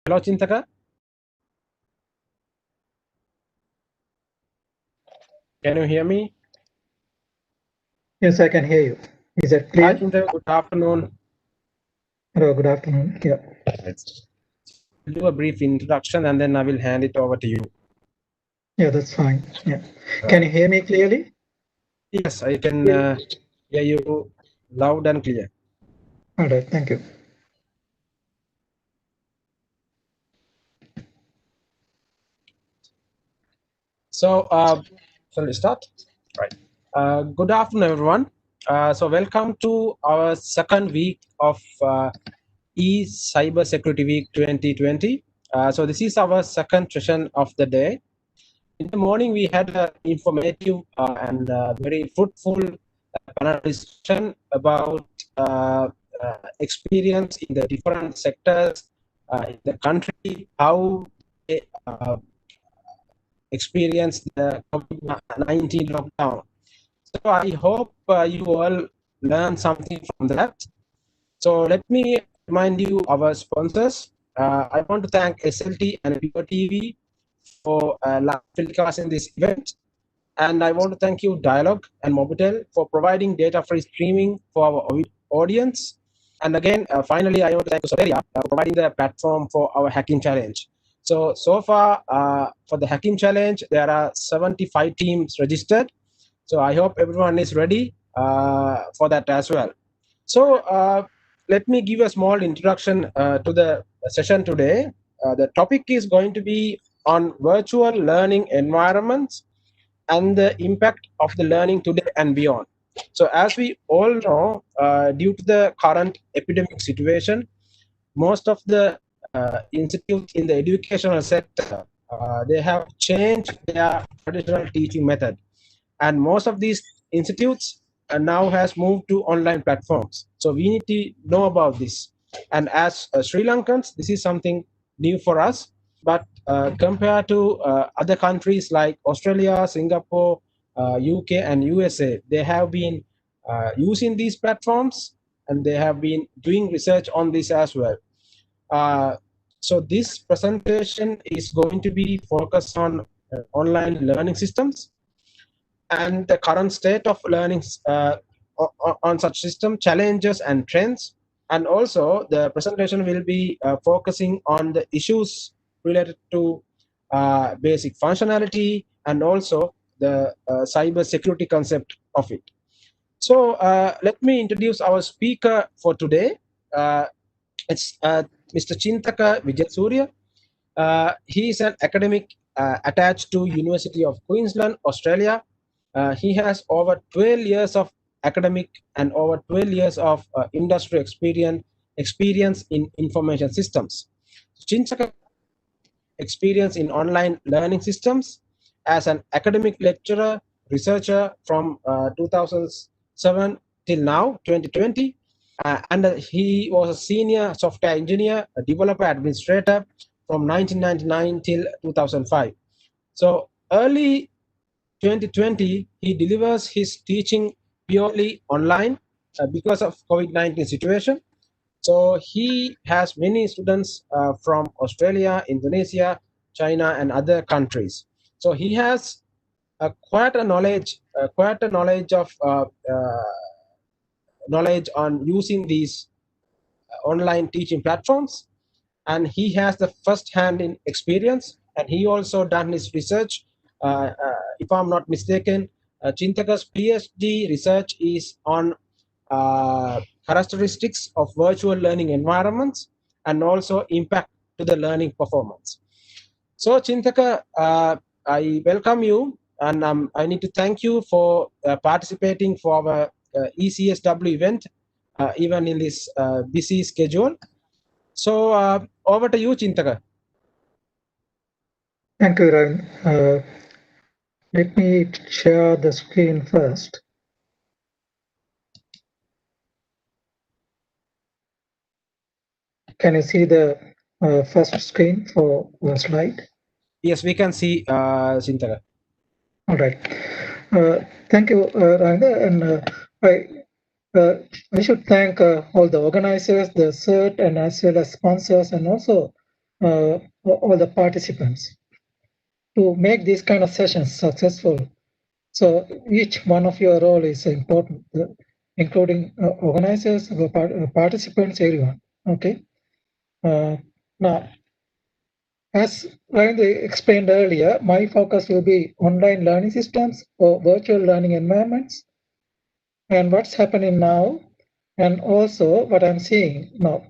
Hello, Chintaka. Can you hear me? Yes, I can hear you. Is that Hi, clear? Chintaka. Good afternoon. Hello, good afternoon. Yeah. I'll do a brief introduction and then I will hand it over to you. Yeah, that's fine. Yeah. Can you hear me clearly? Yes, I can hear you loud and clear. All right, thank you. So, shall we start? Right. Good afternoon, everyone. So, welcome to our second week of e-Cybersecurity Week 2020. So, this is our second session of the day. In the morning, we had an informative and very fruitful panel discussion about experience in the different sectors in the country, how they experience the COVID-19 lockdown. So I hope you all learn something from that. So let me remind you our sponsors. I want to thank SLT and Pure TV for telecasting this event. And I want to thank you, Dialog and Mobitel, for providing data-free streaming for our audience. And again, finally, I want to thank Soteria for providing the platform for our hacking challenge. So far, for the hacking challenge, there are 75 teams registered. So I hope everyone is ready for that as well. So let me give a small introduction to the session today. The topic is going to be on virtual learning environments and the impact of the learning today and beyond. So as we all know, due to the current epidemic situation, most of the institutes in the educational sector, they have changed their traditional teaching method. And most of these institutes now has moved to online platforms. So we need to know about this. And as Sri Lankans, this is something new for us. But compared to other countries like Australia, Singapore, UK, and USA, they have been using these platforms and they have been doing research on this as well. Uh, so this presentation is going to be focused on online learning systems and the current state of learning on such system challenges and trends. And also the presentation will be focusing on the issues related to basic functionality and also the cyber security concept of it. So let me introduce our speaker for today. It's Mr. Chintaka Vijaysurya. He is an academic attached to University of Queensland, Australia. He has over 12 years of academic and over 12 years of industry experience in information systems. Chinchaka experience in online learning systems as an academic lecturer, researcher from 2007 till now, 2020. And he was a senior software engineer, a developer administrator from 1999 till 2005. So early 2020, he delivers his teaching purely online because of COVID-19 situation. So he has many students from Australia, Indonesia, China, and other countries. So he has quite a knowledge of knowledge on using these online teaching platforms, and he has the first-hand in experience. And he also done his research. If I'm not mistaken, Chintaka's PhD research is on characteristics of virtual learning environments and also impact to the learning performance. So Chintaka, I welcome you, and I need to thank you for participating for our e-CSW event, even in this busy schedule. So over to you, Chintaka. Thank you, Ravin. Let me share the screen first. Can you see the first screen for the slide? Yes, we can see Chintaka. All right. Thank you, Ravin. And I should thank all the organizers, the CERT, and as well as sponsors, and also all the participants to make these kind of sessions successful. So each one of your role is important, including organizers, participants, everyone. Okay. Now, as Ravinder explained earlier, my focus will be online learning systems or virtual learning environments and what's happening now, and also what I'm seeing now.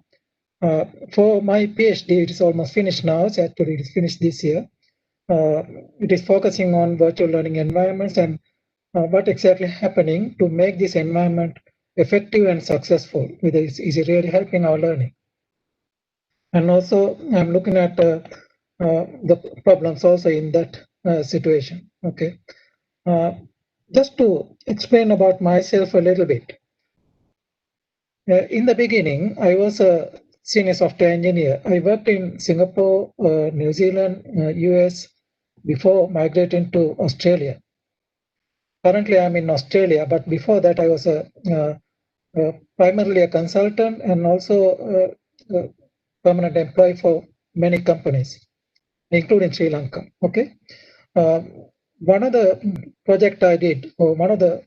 For my PhD, it is almost finished now. It's actually it is finished this year. It is focusing on virtual learning environments and what exactly happening to make this environment effective and successful. Is it really helping our learning? And also, I'm looking at the problems also in that situation. Okay, just to explain about myself a little bit. In the beginning, I was a senior software engineer. I worked in Singapore, New Zealand, US before migrating to Australia. Currently, I'm in Australia, but before that, I was primarily a consultant and also a permanent employee for many companies, including Sri Lanka. Okay, one of the project I did, or one of the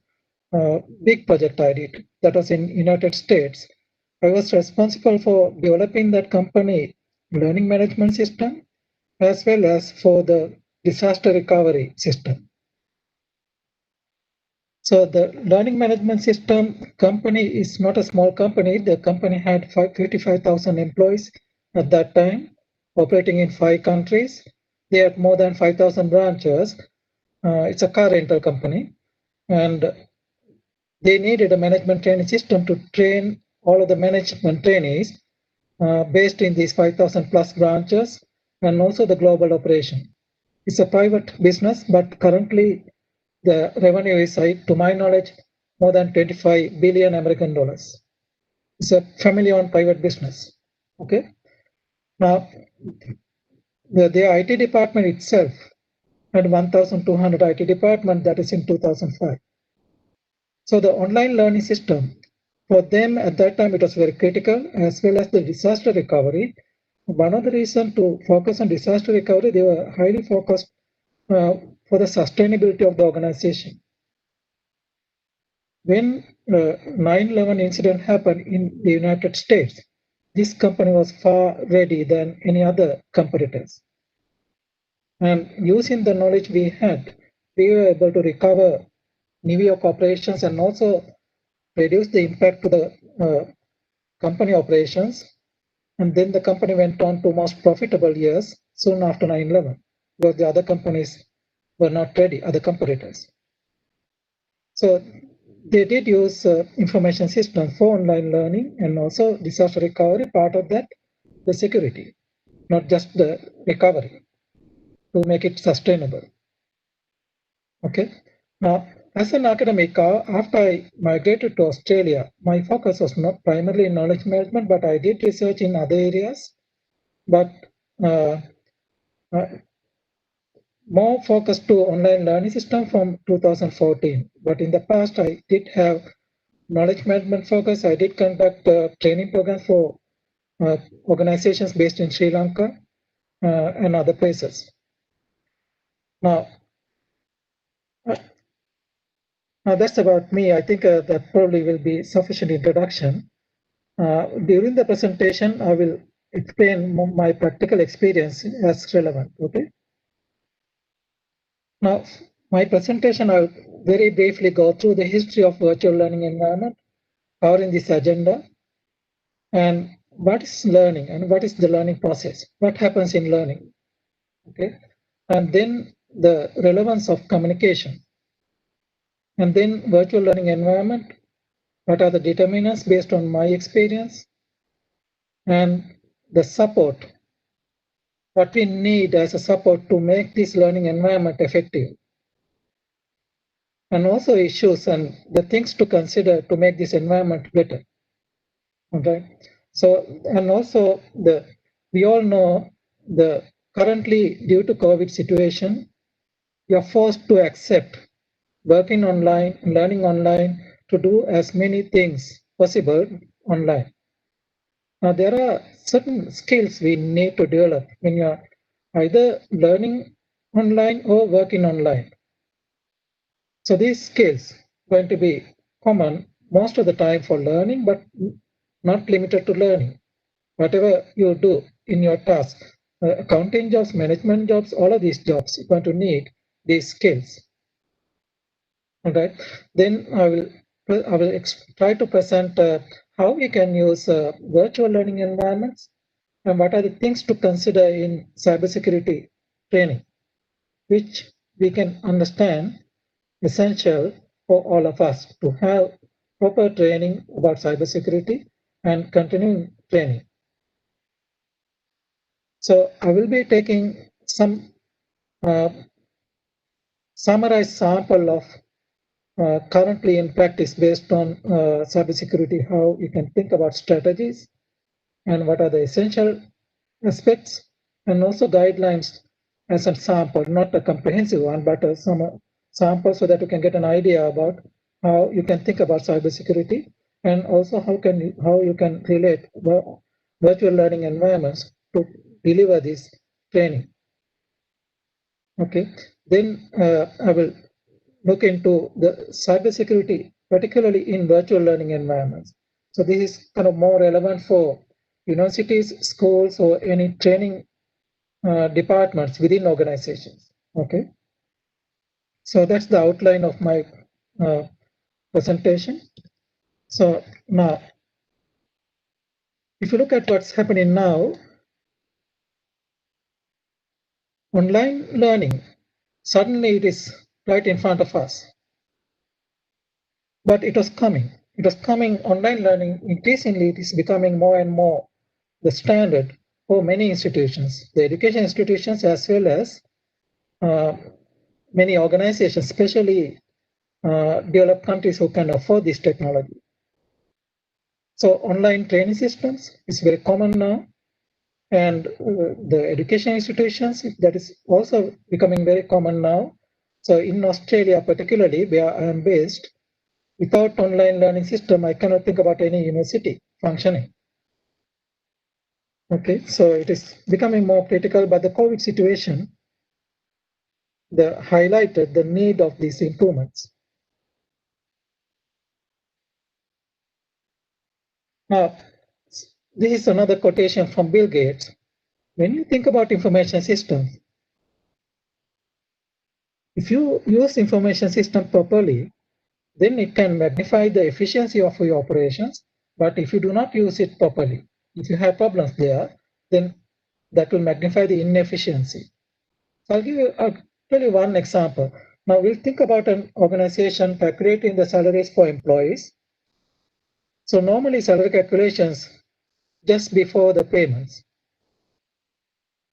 big project I did, that was in United States. I was responsible for developing that company learning management system as well as for the disaster recovery system. So the learning management system company is not a small company. The company had 55,000 employees at that time, operating in 5 countries. They had more than 5,000 branches. It's a car rental company, and they needed a management training system to train all of the management trainees based in these 5,000 plus branches and also the global operation. It's a private business, but currently the revenue is, to my knowledge, more than 25 billion American dollars. It's a family-owned private business. Okay. Now, the IT department itself had 1,200 IT department. That is in 2005. So the online learning system, for them at that time, it was very critical, as well as the disaster recovery. One of the reasons to focus on disaster recovery, they were highly focused for the sustainability of the organization. When 9/11 incident happened in the United States, this company was far ready than any other competitors. And using the knowledge we had, we were able to recover New York operations and also reduce the impact to the company operations. And then the company went on to most profitable years soon after 9/11, because the other companies were not ready, other competitors. So they did use information system for online learning and also disaster recovery. Part of that, the security, not just the recovery, to make it sustainable. Okay. Now, as an academic, after I migrated to Australia, my focus was not primarily in knowledge management, but I did research in other areas. But more focused to online learning system from 2014. But in the past, I did have knowledge management focus. I did conduct training programs for organizations based in Sri Lanka and other places. Now, that's about me. I think that probably will be sufficient introduction. During the presentation, I will explain my practical experience as relevant. Okay. Now, my presentation, I'll very briefly go through the history of virtual learning environment, covering this agenda, and what is learning and what is the learning process, what happens in learning, okay, and then the relevance of communication, and then virtual learning environment, what are the determinants based on my experience, and the support, what we need as a support to make this learning environment effective, and also issues and the things to consider to make this environment better. Okay, so and also we all know the currently due to COVID situation, we are forced to accept working online, learning online, to do as many things possible online. Now, there are certain skills we need to develop when you're either learning online or working online. So these skills going to be common most of the time for learning, but not limited to learning. Whatever you do in your task, accounting jobs, management jobs, all of these jobs, you're going to need these skills. All right. Then I will try to present how we can use virtual learning environments and what are the things to consider in cybersecurity training, which we can understand essential for all of us to have proper training about cybersecurity and continuing training. So I will be taking some summarized sample of currently in practice based on cybersecurity, how you can think about strategies and what are the essential aspects, and also guidelines as a sample, not a comprehensive one, but a sample so that you can get an idea about how you can think about cybersecurity, and also how you can relate virtual learning environments to deliver this training. Okay, then I will look into the cybersecurity, particularly in virtual learning environments. So this is kind of more relevant for universities, schools, or any training departments within organizations. Okay, so that's the outline of my presentation. So now, if you look at what's happening now, online learning, suddenly it is right in front of us. But it was coming. It was coming, online learning, increasingly it is becoming more and more the standard for many institutions, the education institutions as well as many organizations, especially developed countries who can afford this technology. So online training systems is very common now, and the education institutions, that is also becoming very common now. So in Australia particularly, where I am based, without online learning system, I cannot think about any university functioning. Okay, so it is becoming more critical, but the COVID situation highlighted the need of these improvements. Now, this is another quotation from Bill Gates. When you think about information systems, if you use information system properly, then it can magnify the efficiency of your operations. But if you do not use it properly, if you have problems there, then that will magnify the inefficiency. So I'll tell you one example. Now we'll think about an organization calculating the salaries for employees. So normally salary calculations just before the payments.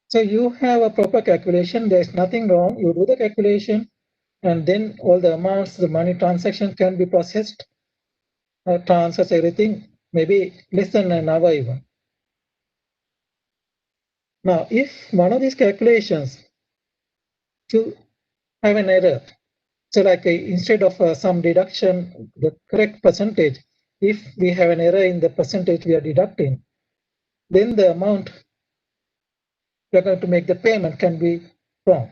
So you have a proper calculation, there's nothing wrong. You do the calculation and then all the amounts, the money transaction can be processed, transfers, everything, maybe less than an hour even. Now, if one of these calculations to have an error, so like instead of some deduction, the correct percentage, if we have an error in the percentage we are deducting, then the amount we are going to make the payment can be wrong.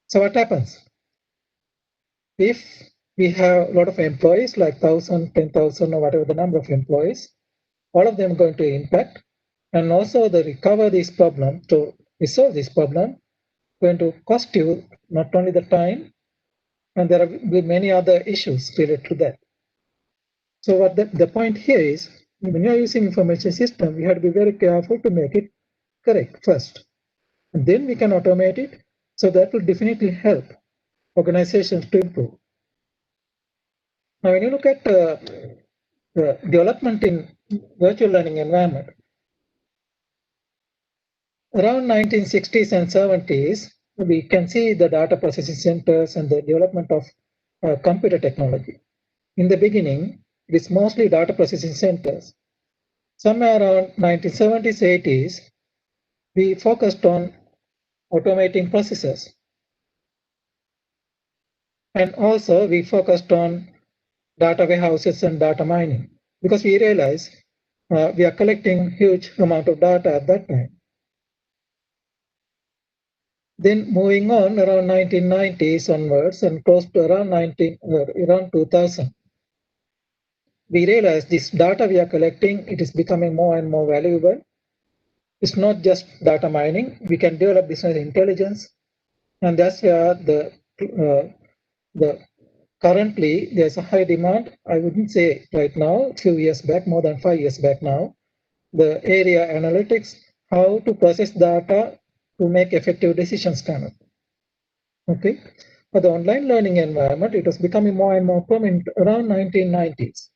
So what happens? If we have a lot of employees, like 1,000, 10,000, or whatever the number of employees, all of them are going to impact. And also the recover this problem, to resolve this problem, going to cost you not only the time, and there will be many other issues related to that. So what the point here is, when you are using information system, we have to be very careful to make it correct first. And then we can automate it. So that will definitely help organizations to improve. Now, when you look at development in virtual learning environment, around 1960s and 70s, we can see the data processing centers and the development of computer technology. In the beginning, it is mostly data processing centers. Somewhere around 1970s, 80s, we focused on automating processes. And also we focused on data warehouses and data mining because we realized we are collecting huge amount of data at that time. Then moving on around 1990s onwards and close to around 2000, we realized this data we are collecting, it is becoming more and more valuable. It's not just data mining. We can develop business intelligence, and that's where the currently there's a high demand. I wouldn't say right now, a few years back, more than 5 years back now, the area analytics, how to process data to make effective decisions kind of. Okay. For the online learning environment, it was becoming more and more prominent around 1990s.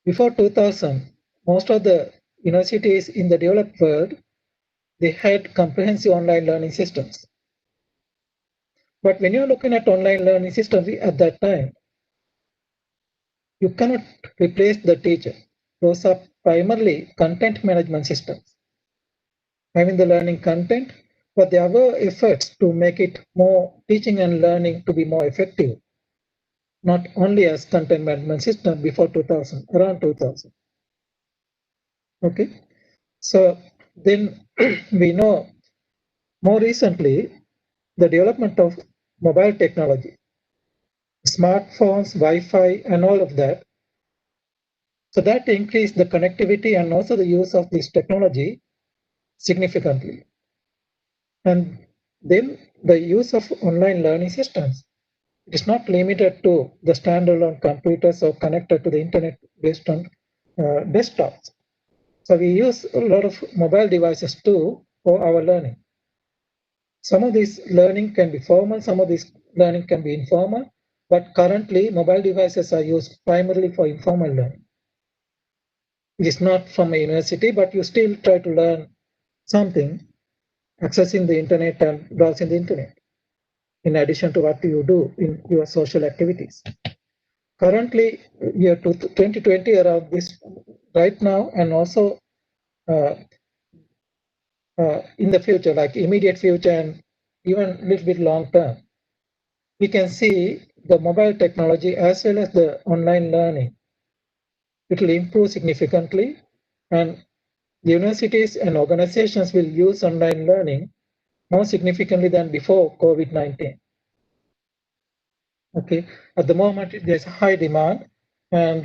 Before 2000, most of the universities in the developed world, they had comprehensive online learning systems. But when you're looking at online learning systems at that time, you cannot replace the teacher. Those are primarily content management systems. Having the learning content, but there were efforts to make it more teaching and learning to be more effective, not only as content management system before 2000, around 2000. Okay, so then we know more recently the development of mobile technology, smartphones, Wi-Fi, and all of that. So that increased the connectivity and also the use of this technology significantly. And then the use of online learning systems, it is not limited to the standalone computers or connected to the internet based on desktops. So we use a lot of mobile devices too for our learning. Some of this learning can be formal, some of this learning can be informal, but currently mobile devices are used primarily for informal learning. It is not from a university, but you still try to learn something accessing the internet and browsing the internet, in addition to what you do in your social activities. Currently, year 2020 around this right now, and also in the future, like immediate future and even a little bit long term, we can see the mobile technology as well as the online learning. It will improve significantly, and universities and organizations will use online learning more significantly than before COVID-19. Okay, at the moment there's high demand, and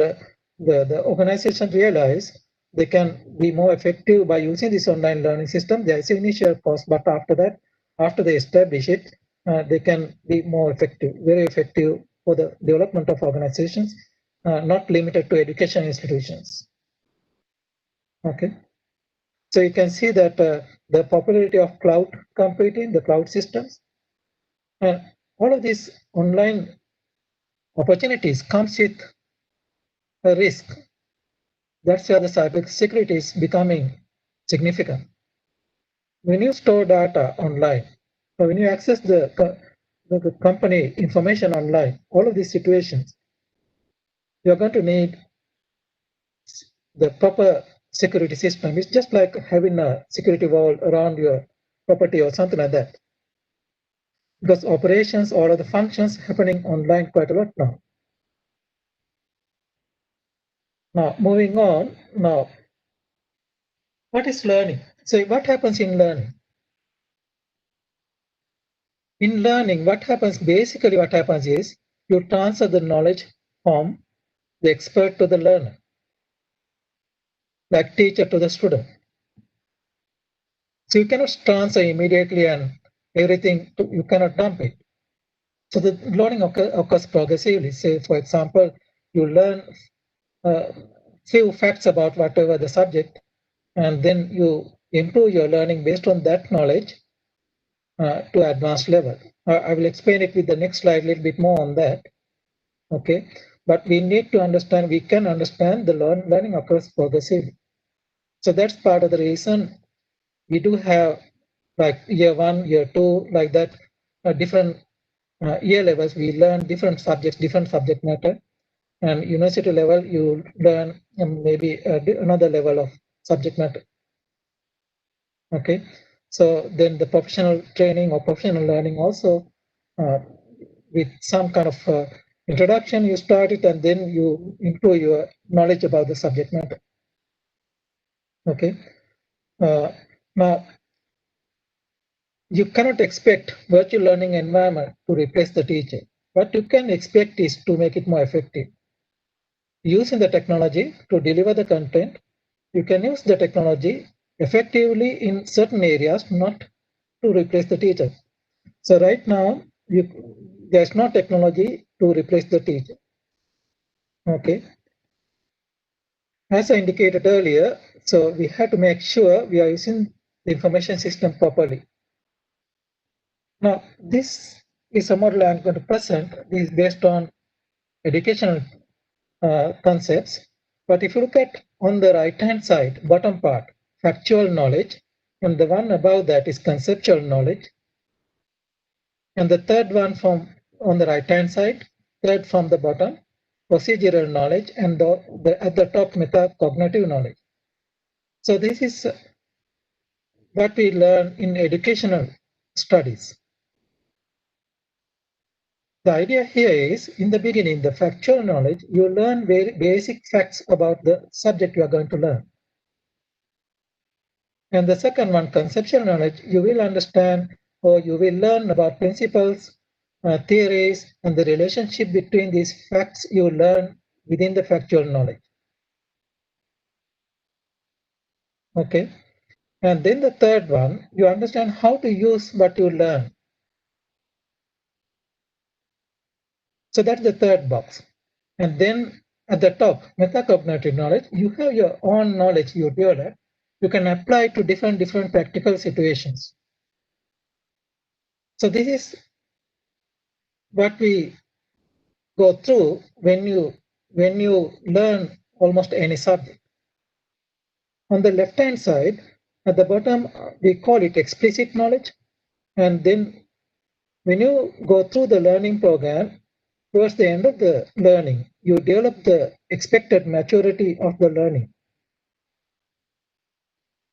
the organization realize they can be more effective by using this online learning system. There is initial cost, but after that, after they establish it, they can be more effective, very effective for the development of organizations, not limited to education institutions. Okay, so you can see that the popularity of cloud computing, the cloud systems, and all of these online opportunities comes with a risk. That's where the cybersecurity is becoming significant. When you store data online, or when you access the company information online, all of these situations, you're going to need the proper security system. It's just like having a security wall around your property or something like that. Because operations, all of the functions happening online quite a lot now. Now, moving on, now, what is learning? So what happens in learning? In learning, what happens is you transfer the knowledge from the expert to the learner, like teacher to the student. So you cannot transfer immediately and everything, you cannot dump it. So the learning occurs progressively. Say, for example, you learn few facts about whatever the subject, and then you improve your learning based on that knowledge to advanced level. I will explain it with the next slide a little bit more on that. Okay, but we need to understand, we can understand the learning occurs progressively. So that's part of the reason we do have like year 1, year 2, like that, different year levels, we learn different subjects, different subject matter, and university level, you learn maybe another level of subject matter. Okay, so then the professional training or professional learning also with some kind of introduction, you start it and then you improve your knowledge about the subject matter. Okay. Now, you cannot expect virtual learning environment to replace the teacher. What you can expect is to make it more effective. Using the technology to deliver the content, you can use the technology effectively in certain areas, not to replace the teacher. So right now, there's no technology to replace the teacher. Okay. As I indicated earlier, so we have to make sure we are using the information system properly. Now, this is a model I'm going to present. This is based on educational concepts. But if you look at on the right-hand side, bottom part, factual knowledge, and the one above that is conceptual knowledge, and the third one from on the right-hand side, third from the bottom, procedural knowledge, and at the top, metacognitive knowledge. So this is what we learn in educational studies. The idea here is, in the beginning, the factual knowledge, you learn very basic facts about the subject you are going to learn. And the second one, conceptual knowledge, you will understand or you will learn about principles, theories, and the relationship between these facts you learn within the factual knowledge. Okay. And then the third one, you understand how to use what you learn. So that's the third box. And then at the top, metacognitive knowledge, you have your own knowledge you develop. You can apply to different practical situations. So this is what we go through when you learn almost any subject. On the left-hand side, at the bottom, we call it explicit knowledge. And then when you go through the learning program, towards the end of the learning, you develop the expected maturity of the learning.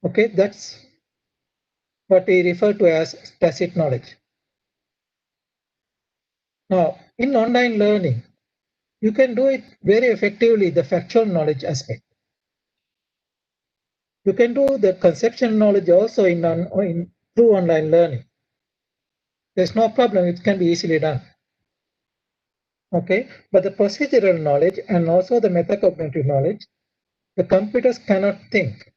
Okay, that's what we refer to as tacit knowledge. Now, in online learning, you can do it very effectively, the factual knowledge aspect. You can do the conceptual knowledge also through online learning. There's no problem, it can be easily done. Okay, but the procedural knowledge and also the metacognitive knowledge, the computers cannot think.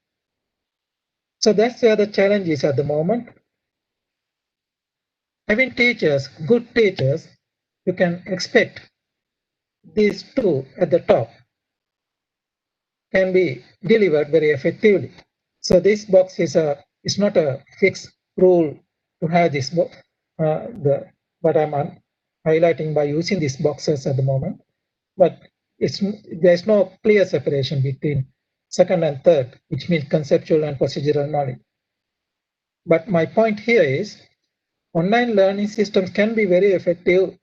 So that's where the challenge is at the moment. Having teachers, good teachers, you can expect these two at the top can be delivered very effectively. So this box is not a fixed rule to have this box. What I'm highlighting by using these boxes at the moment, but there's no clear separation between second and third, which means conceptual and procedural knowledge. But my point here is online learning systems can be very effective,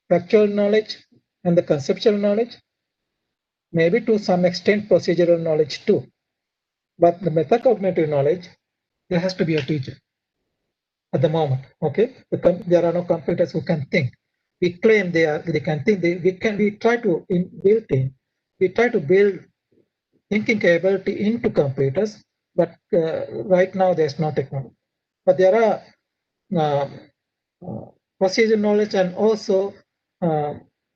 factual knowledge and the conceptual knowledge, maybe to some extent procedural knowledge too. But the metacognitive knowledge, there has to be a teacher at the moment. Okay, there are no computers who can think. We claim they can think. We try to build thinking capability into computers, but right now there's no technology. But there are uh, procedural knowledge and also uh,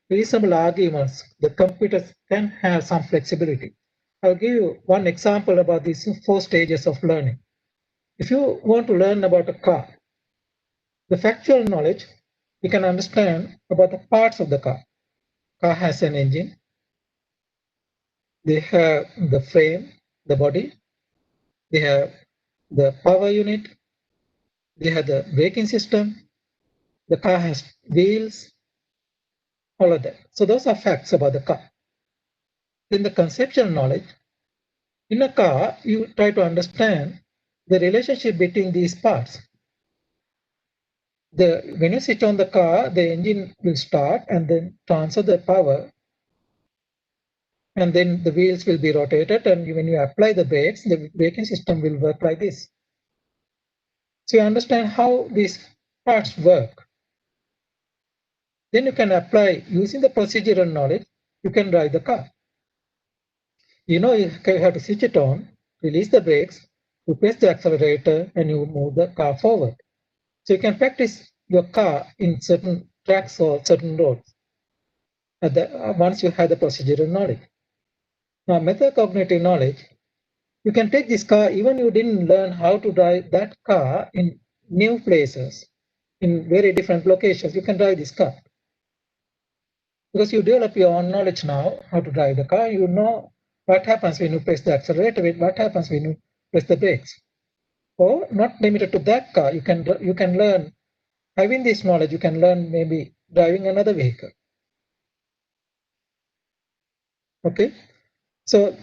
reasonable arguments. The computers can have some flexibility. I'll give you one example about these 4 stages of learning. If you want to learn about a car, the factual knowledge, you can understand about the parts of the car. Car has an engine, they have the frame, the body, they have the power unit, they have the braking system, the car has wheels, all of that. So those are facts about the car. Then the conceptual knowledge, in a car, you try to understand the relationship between these parts. When you switch on the car, the engine will start and then transfer the power, and then the wheels will be rotated, and when you apply the brakes, the braking system will work like this. So you understand how these parts work. Then you can apply, using the procedural knowledge, you can drive the car. You know you have to switch it on, release the brakes, you press the accelerator, and you move the car forward. So you can practice your car in certain tracks or certain roads once you have the procedural knowledge. Now, metacognitive knowledge, you can take this car even you didn't learn how to drive that car in new places, in very different locations. You can drive this car because you develop your own knowledge now how to drive the car. You know what happens when you press the accelerator, what happens when you press the brakes. Or not limited to that car, you can learn. Having this knowledge, you can learn maybe driving another vehicle. Okay, so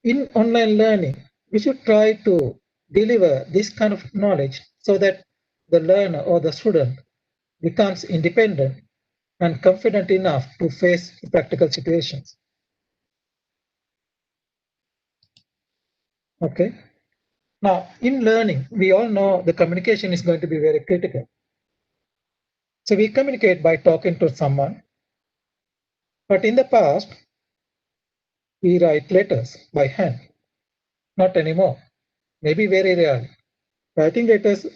in online learning, we should try to deliver this kind of knowledge so that the learner or the student becomes independent and confident enough to face practical situations. Okay. Now, in learning, we all know the communication is going to be very critical. So we communicate by talking to someone. But in the past, we write letters by hand. Not anymore. Maybe very rarely. Writing letters,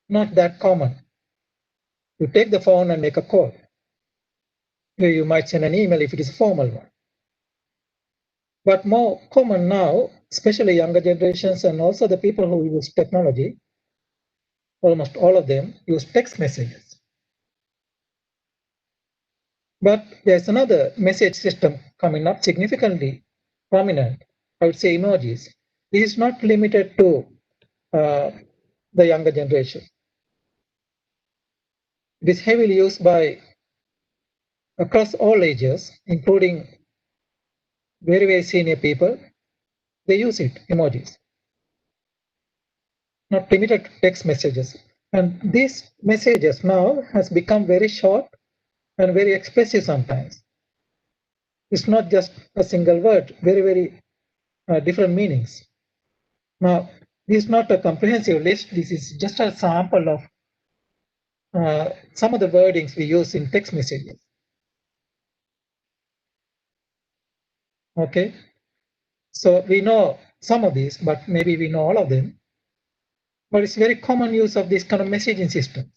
not that common. You take the phone and make a call. You might send an email if it is a formal one. But more common now, especially younger generations and also the people who use technology, almost all of them use text messages. But there's another message system coming up significantly prominent, I would say emojis. This is not limited to the younger generation. It is heavily used by across all ages, including very, very senior people. They use it, emojis, not limited to text messages. And these messages now has become very short and very expressive sometimes. It's not just a single word, very, very different meanings. Now, this is not a comprehensive list. This is just a sample of some of the wordings we use in text messages. Okay, so we know some of these, but maybe we know all of them. But it's very common use of this kind of messaging systems.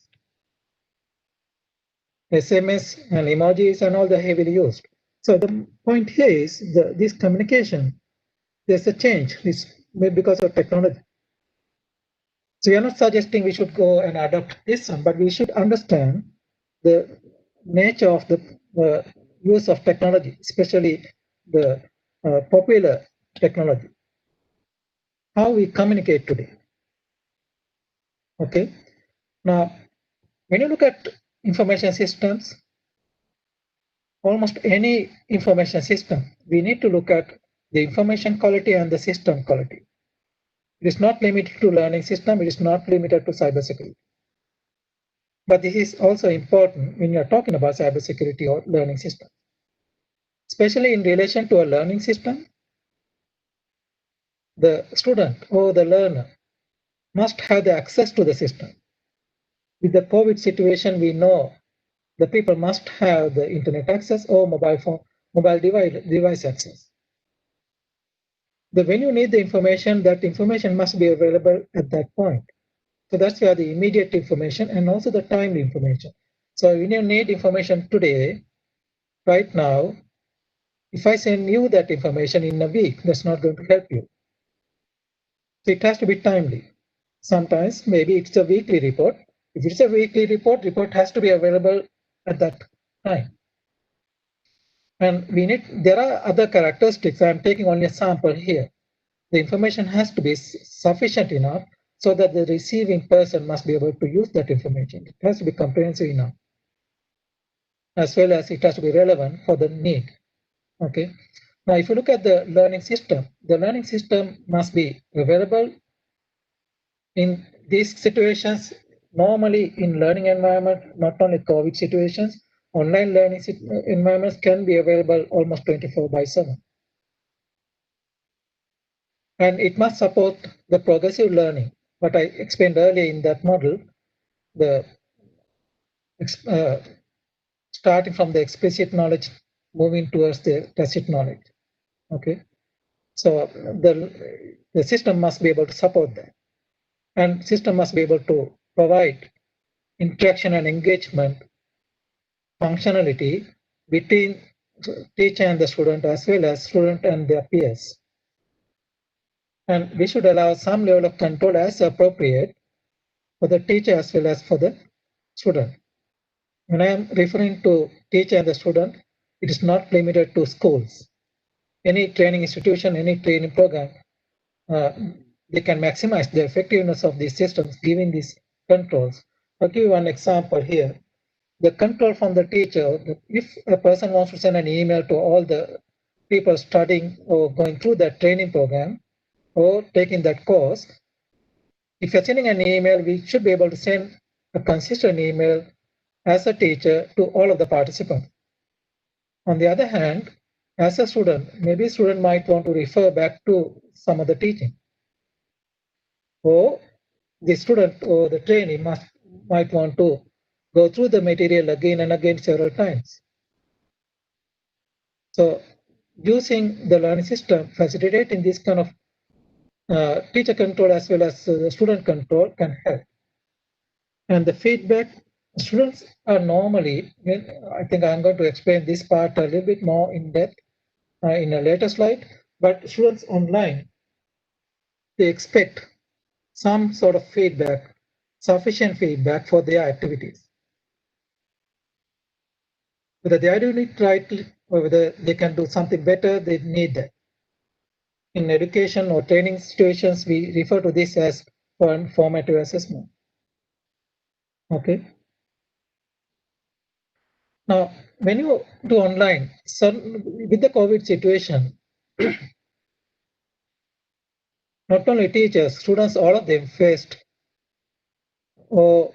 SMS and emojis and all the heavily used. So the point here is this communication, there's a change because of technology. So we are not suggesting we should go and adopt this one, but we should understand the nature of the use of technology, especially the popular technology, how we communicate today. Okay. Now, when you look at information systems, almost any information system, we need to look at the information quality and the system quality. It is not limited to learning system. It is not limited to cybersecurity. But this is also important when you're talking about cybersecurity or learning system, especially in relation to a learning system. The student or the learner must have the access to the system. With the COVID situation, we know the people must have the internet access or mobile device access. When you need the information, that information must be available at that point. So that's where the immediate information and also the timely information. So when you need information today, right now, if I send you that information in a week, that's not going to help you. So it has to be timely. Sometimes maybe it's a weekly report. If it's a weekly report has to be available at that time. And there are other characteristics. I'm taking only a sample here. The information has to be sufficient enough so that the receiving person must be able to use that information. It has to be comprehensive enough, as well as it has to be relevant for the need. Okay. Now, if you look at the learning system must be available in these situations. Normally, in learning environment, not only COVID situations, online learning environments can be available almost 24/7. And it must support the progressive learning. What I explained earlier in that model, the starting from the explicit knowledge, moving towards the tacit knowledge. Okay. So the system must be able to support that, and system must be able to provide interaction and engagement functionality between teacher and the student, as well as student and their peers. And we should allow some level of control as appropriate for the teacher as well as for the student. When I am referring to teacher and the student, it is not limited to schools. Any training institution, any training program, they can maximize the effectiveness of these systems giving these controls. I'll give you one example here. The control from the teacher, if a person wants to send an email to all the people studying or going through that training program or taking that course, if you're sending an email, we should be able to send a consistent email as a teacher to all of the participants. On the other hand, as a student, maybe a student might want to refer back to some of the teaching. Or the student or the trainee might want to go through the material again and again several times. So using the learning system, facilitating this kind of teacher control as well as student control can help. And the feedback, students are normally, I think I'm going to explain this part a little bit more in depth in a later slide, but students online, they expect some sort of feedback, sufficient feedback for their activities. Whether they are doing it rightly or whether they can do something better, they need that. In education or training situations, we refer to this as formative assessment. Okay. Now, when you do online, with the COVID situation, not only teachers, students, all of them faced, or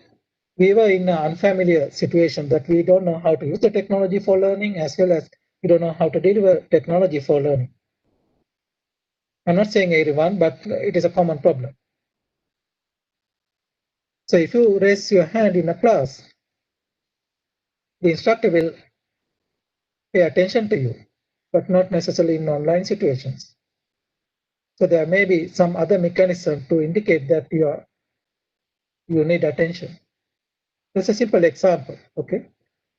we were in an unfamiliar situation that we don't know how to use the technology for learning as well as we don't know how to deliver technology for learning. I'm not saying everyone, but it is a common problem. So if you raise your hand in a class, the instructor will pay attention to you, but not necessarily in online situations. So there may be some other mechanism to indicate that you need attention. That's a simple example, okay?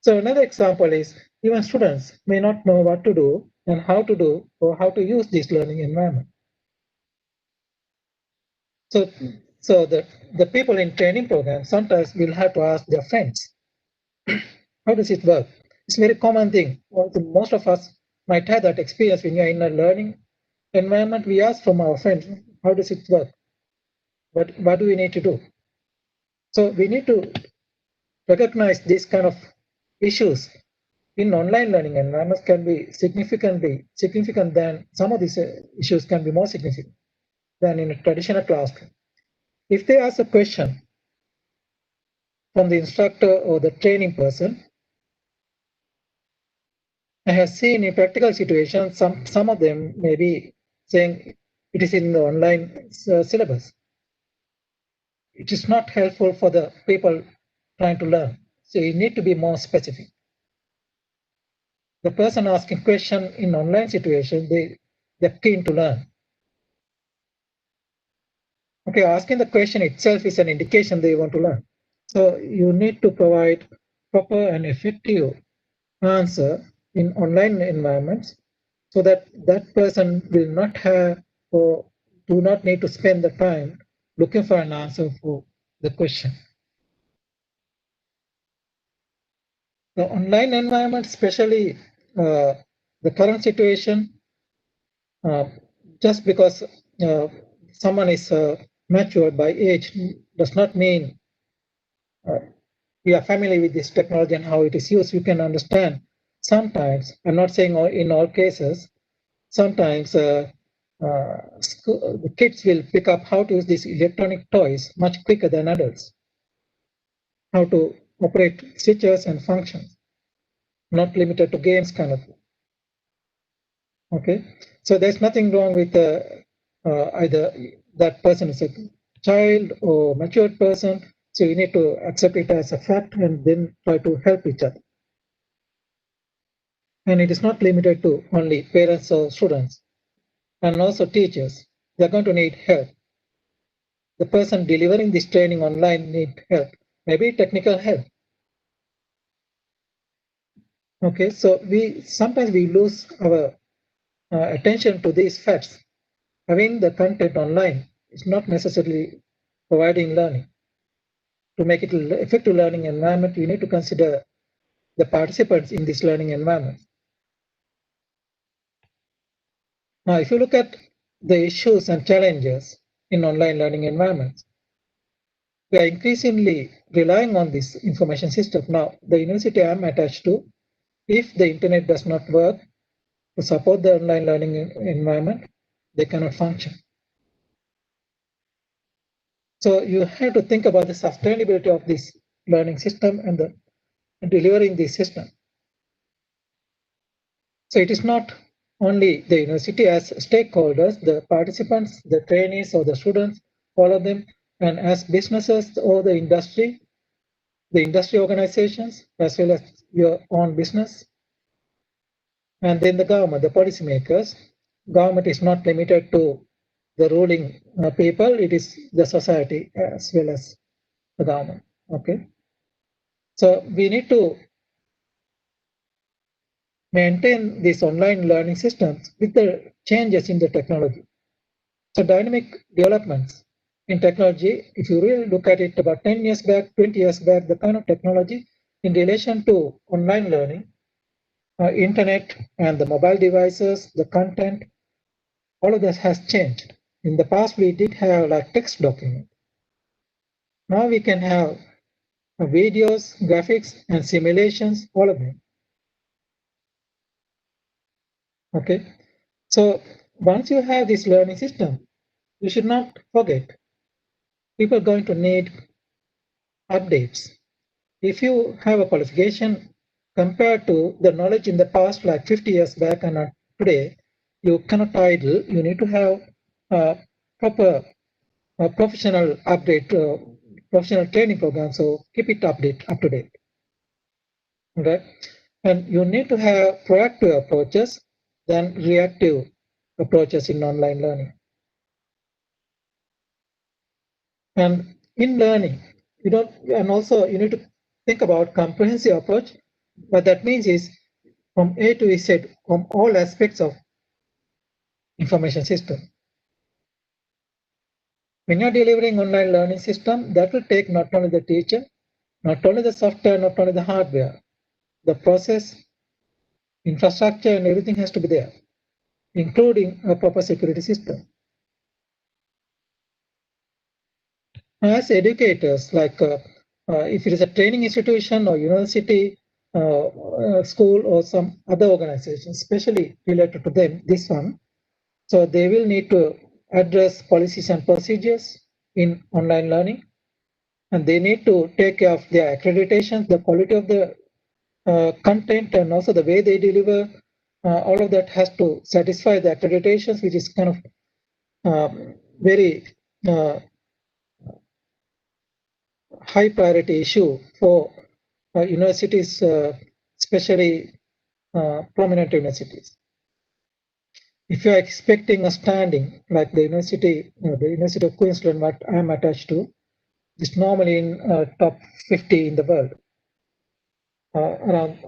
So another example is even students may not know what to do and how to do or how to use this learning environment. So the people in training programs sometimes will have to ask their friends, how does it work? It's a very common thing. Most of us might have that experience when you're in a learning environment. We ask from our friends, how does it work? What do we need to do? So we need to recognize these kind of issues in online learning environments can be significant than some of these issues can be more significant than in a traditional classroom. If they ask a question from the instructor or the training person, I have seen in practical situations, some of them may be saying it is in the online syllabus. It is not helpful for the people trying to learn. So you need to be more specific. The person asking question in online situation, they're keen to learn. Okay, asking the question itself is an indication they want to learn. So you need to provide proper and effective answer in online environments so that that person will not have or do not need to spend the time looking for an answer for the question. The online environment, especially the current situation, uh, just because someone is mature by age does not mean we are familiar with this technology and how it is used. You can understand sometimes, I'm not saying in all cases, sometimes the kids will pick up how to use these electronic toys much quicker than adults, how to operate switches and functions, not limited to games kind of thing. Okay, so there's nothing wrong with either that person is a child or matured person. So you need to accept it as a fact and then try to help each other. And it is not limited to only parents or students. and also teachers. They're going to need help. The person delivering this training online need help, maybe technical help. Okay, so sometimes we lose our attention to these facts. Having the content online is not necessarily providing learning. To make it an effective learning environment, you need to consider the participants in this learning environment. Now, if you look at the issues and challenges in online learning environments, we are increasingly relying on this information system. Now, the university I'm attached to, if the internet does not work to support the online learning environment, they cannot function. So you have to think about the sustainability of this learning system and the delivering this system. So it is not only the university as stakeholders, the participants, the trainees or the students, all of them, and as businesses or the industry organizations, as well as your own business, and then the government, the policymakers. Government is not limited to the ruling people, it is the society as well as the government. Okay, so we need to maintain these online learning systems with the changes in the technology. So dynamic developments in technology, if you really look at it about 10 years back, 20 years back, the kind of technology in relation to online learning, internet and the mobile devices, the content, all of this has changed. In the past, we did have like text document. Now we can have videos, graphics, and simulations, all of them. Okay, so once you have this learning system, you should not forget people are going to need updates. If you have a qualification compared to the knowledge in the past, like 50 years back and today, you cannot idle. You need to have proper professional update, professional training program. So keep it up to date. Okay, and you need to have proactive approaches than reactive approaches in online learning. And in learning, and also you need to think about comprehensive approach. What that means is from A to Z, from all aspects of information system. When you're delivering online learning system, that will take not only the teacher, not only the software, not only the hardware, the process, infrastructure, and everything has to be there, including a proper security system. As educators, like if it is a training institution or university, school or some other organization, especially related to them, this one, so they will need to address policies and procedures in online learning, and they need to take care of their accreditation, the quality of the content, and also the way they deliver. All of that has to satisfy the accreditations, which is kind of very high priority issue for universities, especially prominent universities. If you are expecting a standing like the University of Queensland, what I am attached to, is normally in top 50 in the world.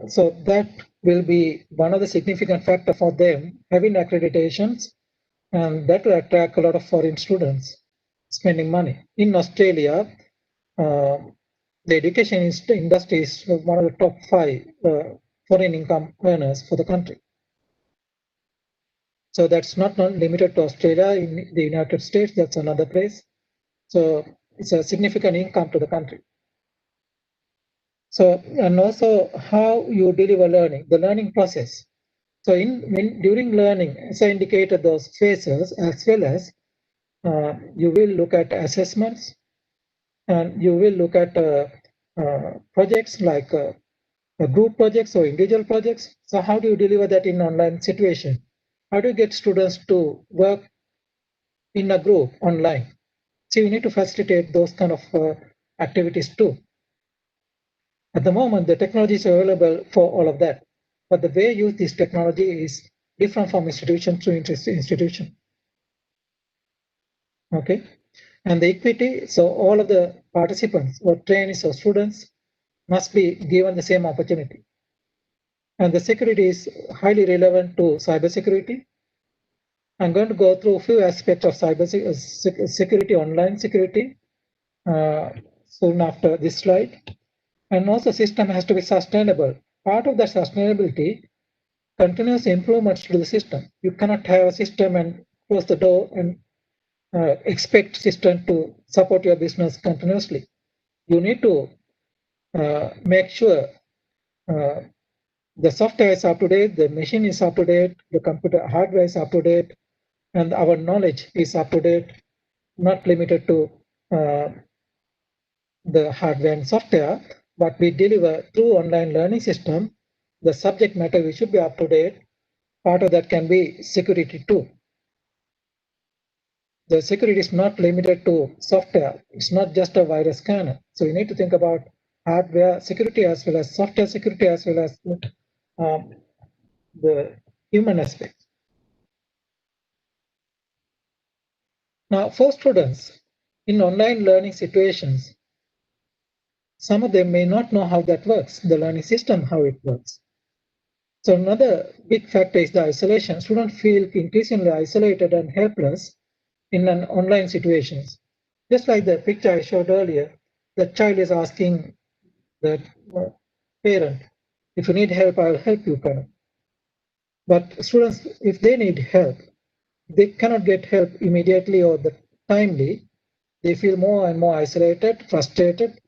So that will be one of the significant factor for them having accreditations, and that will attract a lot of foreign students spending money. In Australia, the education industry is one of the top 5 foreign income earners for the country. So that's not limited to Australia. In the United States, that's another place. So it's a significant income to the country. So, and also how you deliver learning, the learning process. So during learning, as I indicated those phases, as well as you will look at assessments, and you will look at projects like group projects or individual projects. So how do you deliver that in online situation? How do you get students to work in a group online? So you need to facilitate those kind of activities too. At the moment, the technology is available for all of that, but the way you use this technology is different from institution to institution. Okay, and the equity, so all of the participants or trainees or students must be given the same opportunity. And the security is highly relevant to cybersecurity. I'm going to go through a few aspects of security, online security, soon after this slide. And also system has to be sustainable. Part of that sustainability, continuous improvements to the system. You cannot have a system and close the door and expect system to support your business continuously. You need to make sure the software is up to date, the machine is up to date, the computer hardware is up to date, and our knowledge is up to date, not limited to the hardware and software, but we deliver through online learning system, the subject matter we should be up to date. Part of that can be security too. The security is not limited to software. It's not just a virus scanner. So you need to think about hardware security as well as software security as well as the human aspect. Now, for students in online learning situations, some of them may not know how that works, the learning system, how it works. So another big factor is the isolation. Students feel increasingly isolated and helpless in an online situations. Just like the picture I showed earlier, the child is asking the parent, if you need help, I'll help you, parent. But students, if they need help, they cannot get help immediately or timely. They feel more and more isolated, frustrated,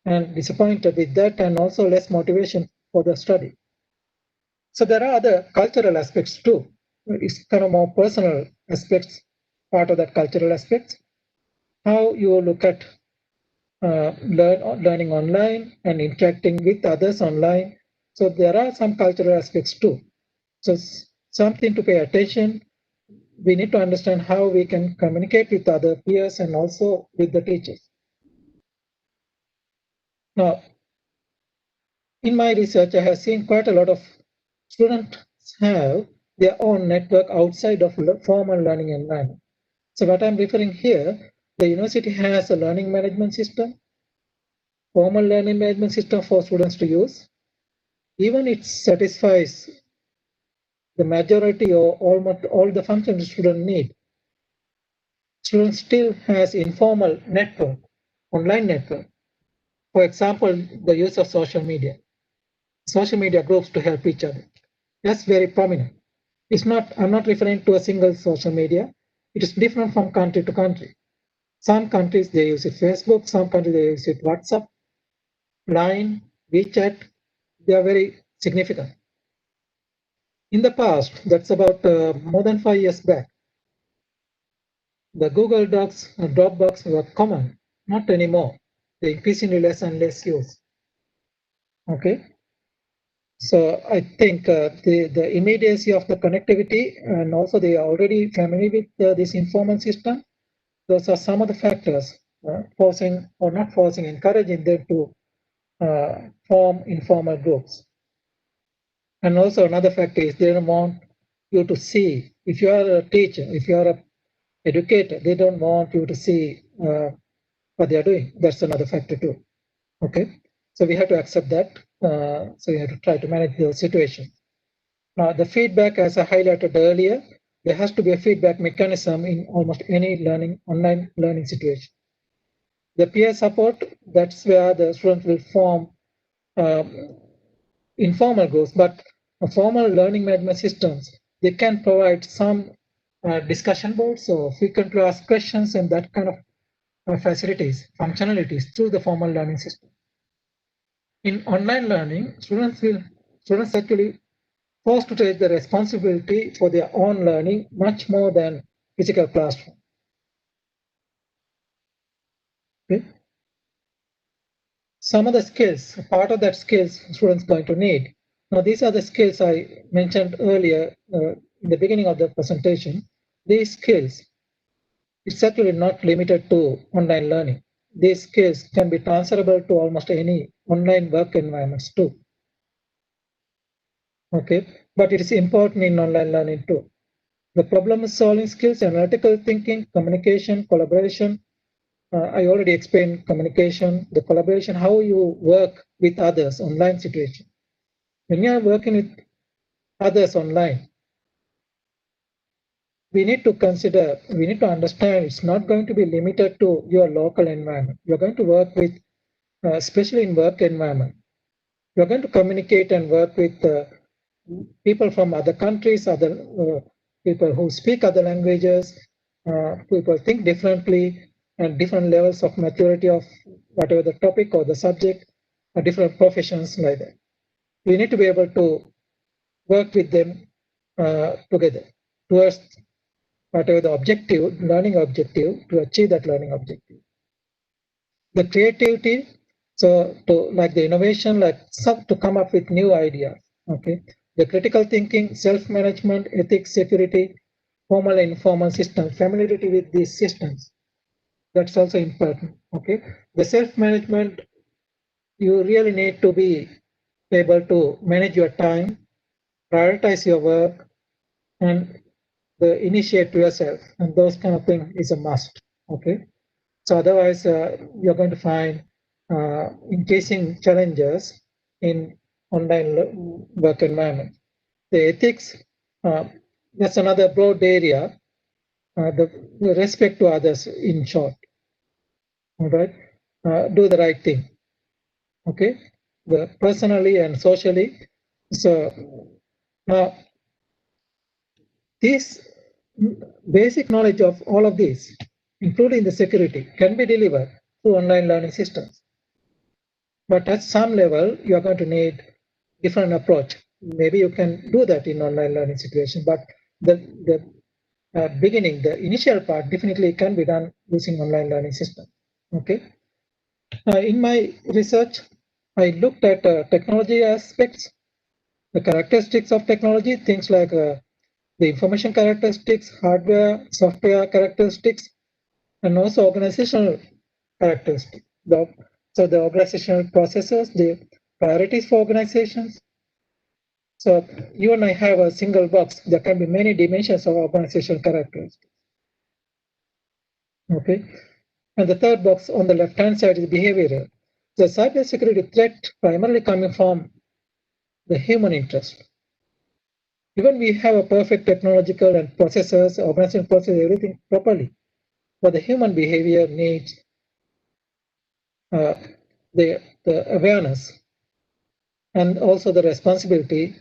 and disappointed with that, and also less motivation for the study. So there are other cultural aspects too. It's kind of more personal aspects, part of that cultural aspects. How you look at learning online and interacting with others online. So there are some cultural aspects too. So something to pay attention. We need to understand how we can communicate with other peers and also with the teachers. Now, in my research, I have seen quite a lot of students have their own network outside of formal learning environment. So what I'm referring here, the university has a learning management system, formal learning management system for students to use. Even it satisfies the majority or almost all the functions students need. Students still has informal network, online network. For example, the use of social media groups to help each other. That's very prominent. I'm not referring to a single social media. It is different from country to country. Some countries they use it Facebook, some countries they use it WhatsApp, Line, WeChat. They are very significant. In the past, that's about more than 5 years back, the Google Docs and Dropbox were common, not anymore. They're increasingly less and less used. Okay. So I think the immediacy of the connectivity and also they are already familiar with this informal system. Those are some of the factors forcing or not forcing, encouraging them to form informal groups. And also another factor is they don't want you to see, if you are a teacher, if you are an educator, they don't want you to see what they are doing. That's another factor too. Okay, so we have to accept that. So we have to try to manage the situation. Now, the feedback, as I highlighted earlier, there has to be a feedback mechanism in almost any online learning situation. The peer support, that's where the student will form informal groups, but formal learning management systems, they can provide some discussion boards or frequently asked questions and that kind of facilities, functionalities through the formal learning system. In online learning, students actually forced to take the responsibility for their own learning much more than physical classroom. Okay? Some of the skills, part of that skills students going to need. Now, these are the skills I mentioned earlier in the beginning of the presentation. These skills, it's actually not limited to online learning. These skills can be transferable to almost any online work environments too. Okay, but it is important in online learning too. The problem-solving skills, analytical thinking, communication, collaboration. I already explained communication, the collaboration, how you work with others, online situation. When you are working with others online, we need to consider, we need to understand it's not going to be limited to your local environment. You're going to work with, especially in work environment, you're going to communicate and work with people from other countries, other people who speak other languages, people think differently, and different levels of maturity of whatever the topic or the subject, or different professions like that. We need to be able to work with them together towards whatever the objective, learning objective, to achieve that learning objective. The creativity, so to like the innovation, like some to come up with new ideas. Okay, the critical thinking, self-management, ethics, security, formal and informal system, familiarity with these systems. That's also important. Okay, the self-management, you really need to be able to manage your time, prioritize your work, and the initiate yourself, and those kind of thing is a must. Okay, so otherwise you're going to find increasing challenges in online work environment. The ethics, uh, that's another broad area. The respect to others, in short. All right, do the right thing. Okay, the personally and socially. So now this basic knowledge of all of these, including the security, can be delivered through online learning systems. But at some level, you are going to need different approach. Maybe you can do that in online learning situation, but the beginning, the initial part definitely can be done using online learning system. Okay. In my research, I looked at technology aspects, the characteristics of technology, things like the information characteristics, hardware, software characteristics, and also organizational characteristics. So the organizational processes, the priorities for organizations. So you and I have a single box. There can be many dimensions of organizational characteristics. Okay. And the third box on the left-hand side is behavioral. The cybersecurity threat primarily coming from the human interest. Even we have a perfect technological and processes, organizational process, everything properly, but the human behavior needs uh, the awareness and also the responsibility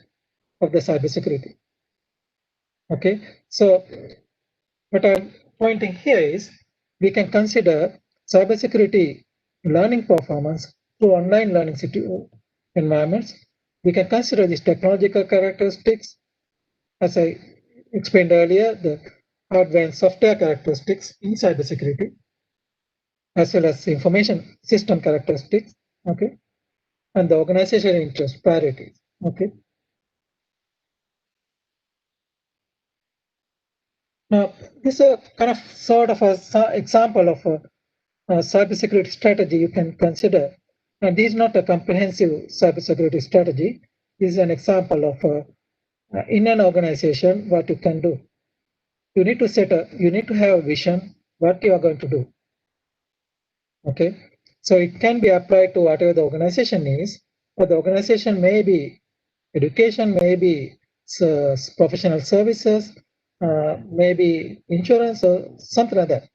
of the cybersecurity. Okay, so what I'm pointing here is we can consider cybersecurity learning performance through online learning environments. We can consider these technological characteristics, as I explained earlier, the hardware and software characteristics in cybersecurity, as well as information system characteristics, okay, and the organizational interest priorities, okay. Now, this is a kind of sort of a example of a cybersecurity strategy you can consider. And this is not a comprehensive cybersecurity strategy. This is an example of in an organization what you can do. You need to have a vision what you are going to do. Okay, so it can be applied to whatever the organization is, but the organization may be education, maybe professional services, maybe insurance or something like that.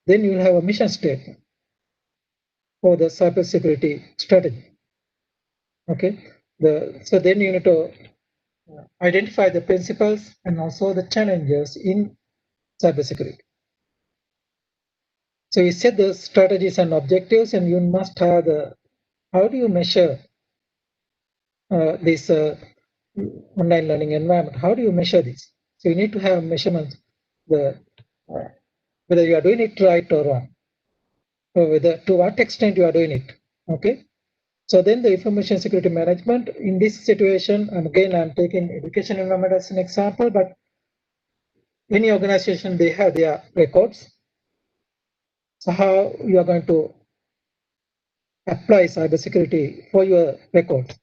Then you will have a mission statement for the cybersecurity strategy. Okay, so then you need to identify the principles and also the challenges in cybersecurity. So you set the strategies and objectives, and you must have the how do you measure this online learning environment? How do you measure this? So you need to have measurements, the whether you are doing it right or wrong, or whether to what extent you are doing it. Okay. So then the information security management in this situation, and again I'm taking education environment as an example, but any organization they have their records. So how you are going to apply cybersecurity for your records?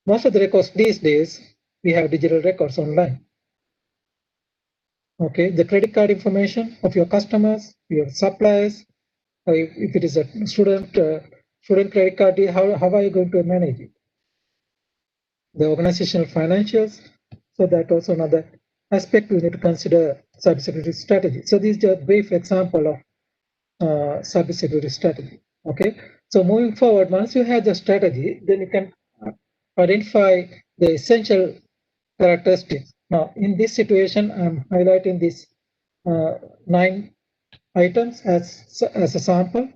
Most of the records these days we have digital records online. Okay, the credit card information of your customers, your suppliers, or if it is a student credit card, how are you going to manage it? The organizational financials. So that also another aspect we need to consider cybersecurity strategy. So this is a brief example of cybersecurity strategy. Okay, so moving forward, once you have the strategy, then you can identify the essential characteristics. Now, in this situation, I'm highlighting these 9 items as a sample.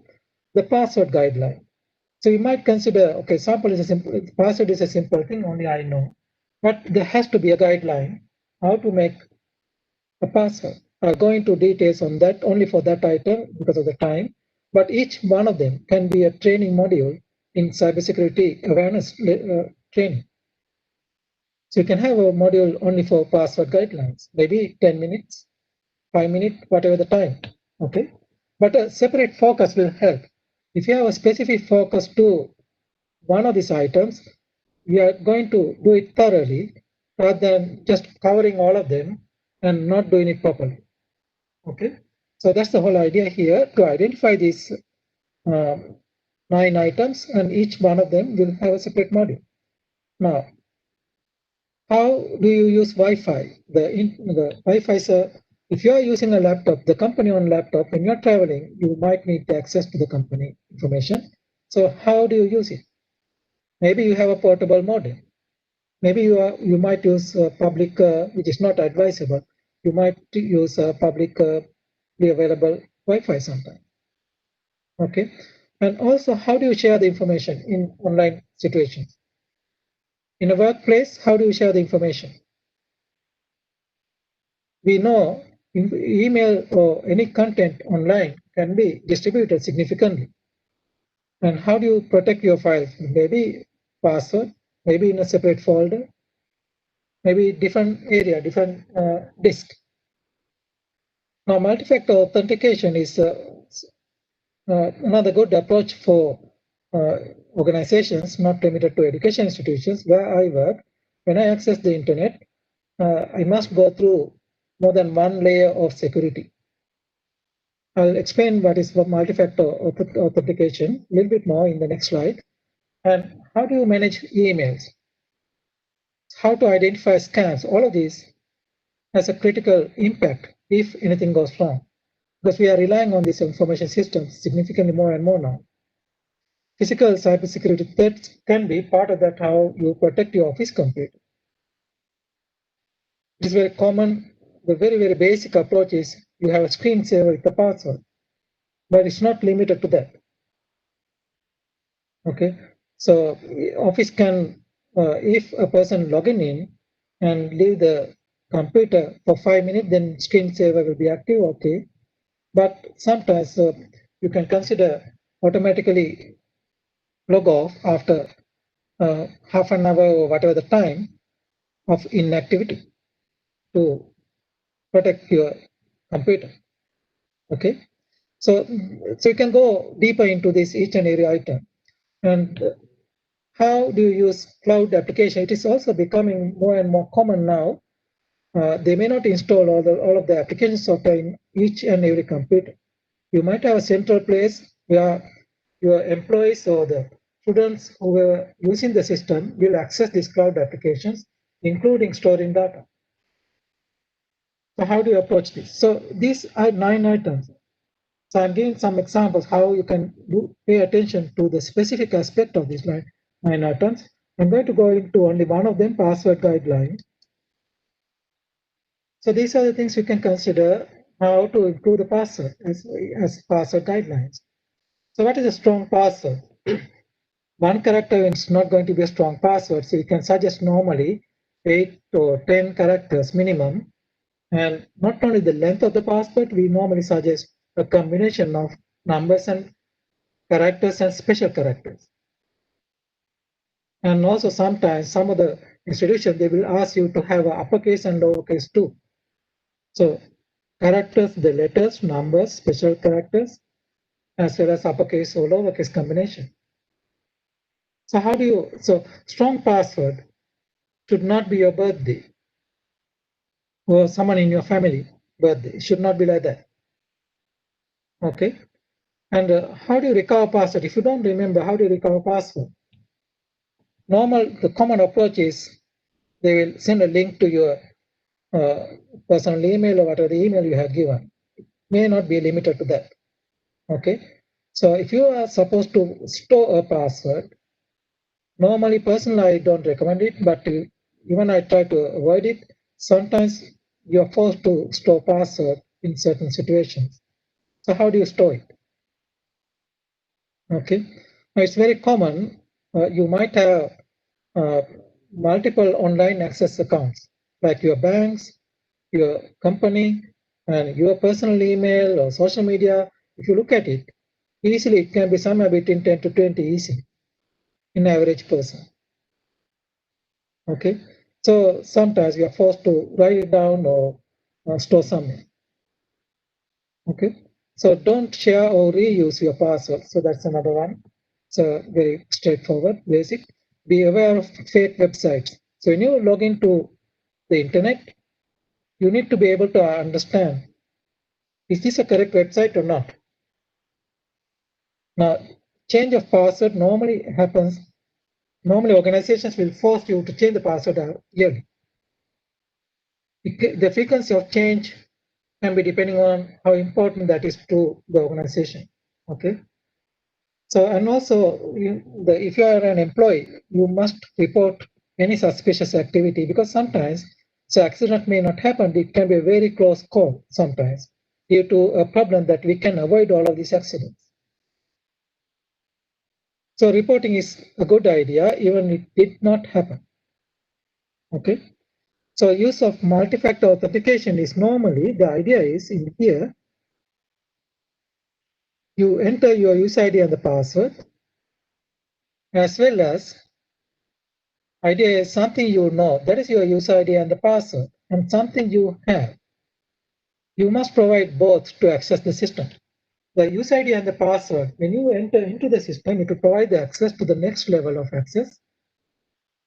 The password guideline. So you might consider, okay, sample is a simple, password is a simple thing, only I know. But there has to be a guideline how to make a password. I'll go into details on that only for that item because of the time. But each one of them can be a training module in cybersecurity awareness training. So you can have a module only for password guidelines, maybe 10 minutes, 5 minutes, whatever the time. Okay. But a separate focus will help. If you have a specific focus to one of these items, we are going to do it thoroughly rather than just covering all of them and not doing it properly. Okay, so that's the whole idea here, to identify these 9 items, and each one of them will have a separate module. Now, how do you use Wi-Fi? The Wi-Fi is if you are using a laptop, the company on laptop, when you're traveling, you might need access to the company information. So how do you use it? Maybe you have a portable modem. Maybe you might use public, which is not advisable. You might use publicly available Wi-Fi sometimes. Okay, and also how do you share the information in online situations? In a workplace, how do you share the information? We know email or any content online can be distributed significantly. And how do you protect your files? Maybe password, maybe in a separate folder, maybe different area, different disk. Now, multi-factor authentication is another good approach for organizations, not limited to education institutions. Where I work, when I access the internet, I must go through more than one layer of security. I'll explain what is multi-factor authentication a little bit more in the next slide. And how do you manage emails? How to identify scams? All of these has a critical impact if anything goes wrong, because we are relying on these information systems significantly more and more now. Physical cybersecurity threats can be part of that, how you protect your office computer. It is very common. The very, very basic approach is you have a screensaver with the password, but it's not limited to that. Okay, so office can, if a person logging in and leave the computer for 5 minutes, then screensaver will be active. Okay, but sometimes you can consider automatically log off after half an hour or whatever the time of inactivity to protect your computer. Okay, so you can go deeper into this each and every item. And how do you use cloud application? It is also becoming more and more common now. They may not install all of the application software in each and every computer. You might have a central place where your employees or the students who are using the system will access these cloud applications, including storing data. So how do you approach this? So these are 9 items. So I'm giving some examples how you can pay attention to the specific aspect of these 9 items. I'm going to go into only one of them, password guideline. So these are the things you can consider how to improve the password as password guidelines. So what is a strong password? One character is not going to be a strong password, so you can suggest normally 8 or 10 characters minimum. And not only the length of the password, we normally suggest a combination of numbers and characters and special characters. And also sometimes some of the institutions, they will ask you to have uppercase and lowercase too. So characters, the letters, numbers, special characters, as well as uppercase or lowercase combination. So how do you, so strong password should not be your birthday or someone in your family. birthday. It should not be like that. Okay. And how do you recover password? If you don't remember, how do you recover password? The common approach is they will send a link to your personal email or whatever the email you have given. It may not be limited to that. Okay. So if you are supposed to store a password, normally personally I don't recommend it, but even I try to avoid it. Sometimes you are forced to store password in certain situations. So how do you store it? Okay. Now it's very common. You might have uh, multiple online access accounts, like your banks, your company, and your personal email or social media. If you look at it, easily it can be somewhere between 10 to 20 easy in average person. Okay. So sometimes you are forced to write it down or store somewhere. Okay. So don't share or reuse your password. So that's another one. So very straightforward, basic. Be aware of fake websites. So when you log into the internet, you need to be able to understand, is this a correct website or not? Now, change of password normally happens. Normally, organizations will force you to change the password yearly. The frequency of change can be depending on how important that is to the organization. Okay. So, and also, if you are an employee, you must report any suspicious activity, because sometimes so accident may not happen. It can be a very close call sometimes due to a problem that we can avoid all of these accidents. So reporting is a good idea, even if it did not happen. Okay. So use of multi-factor authentication is normally, the idea is in here, you enter your user ID and the password, as well as idea is something you know, that is your user ID and the password, and something you have. You must provide both to access the system. The user ID and the password, when you enter into the system, it will provide the access to the next level of access.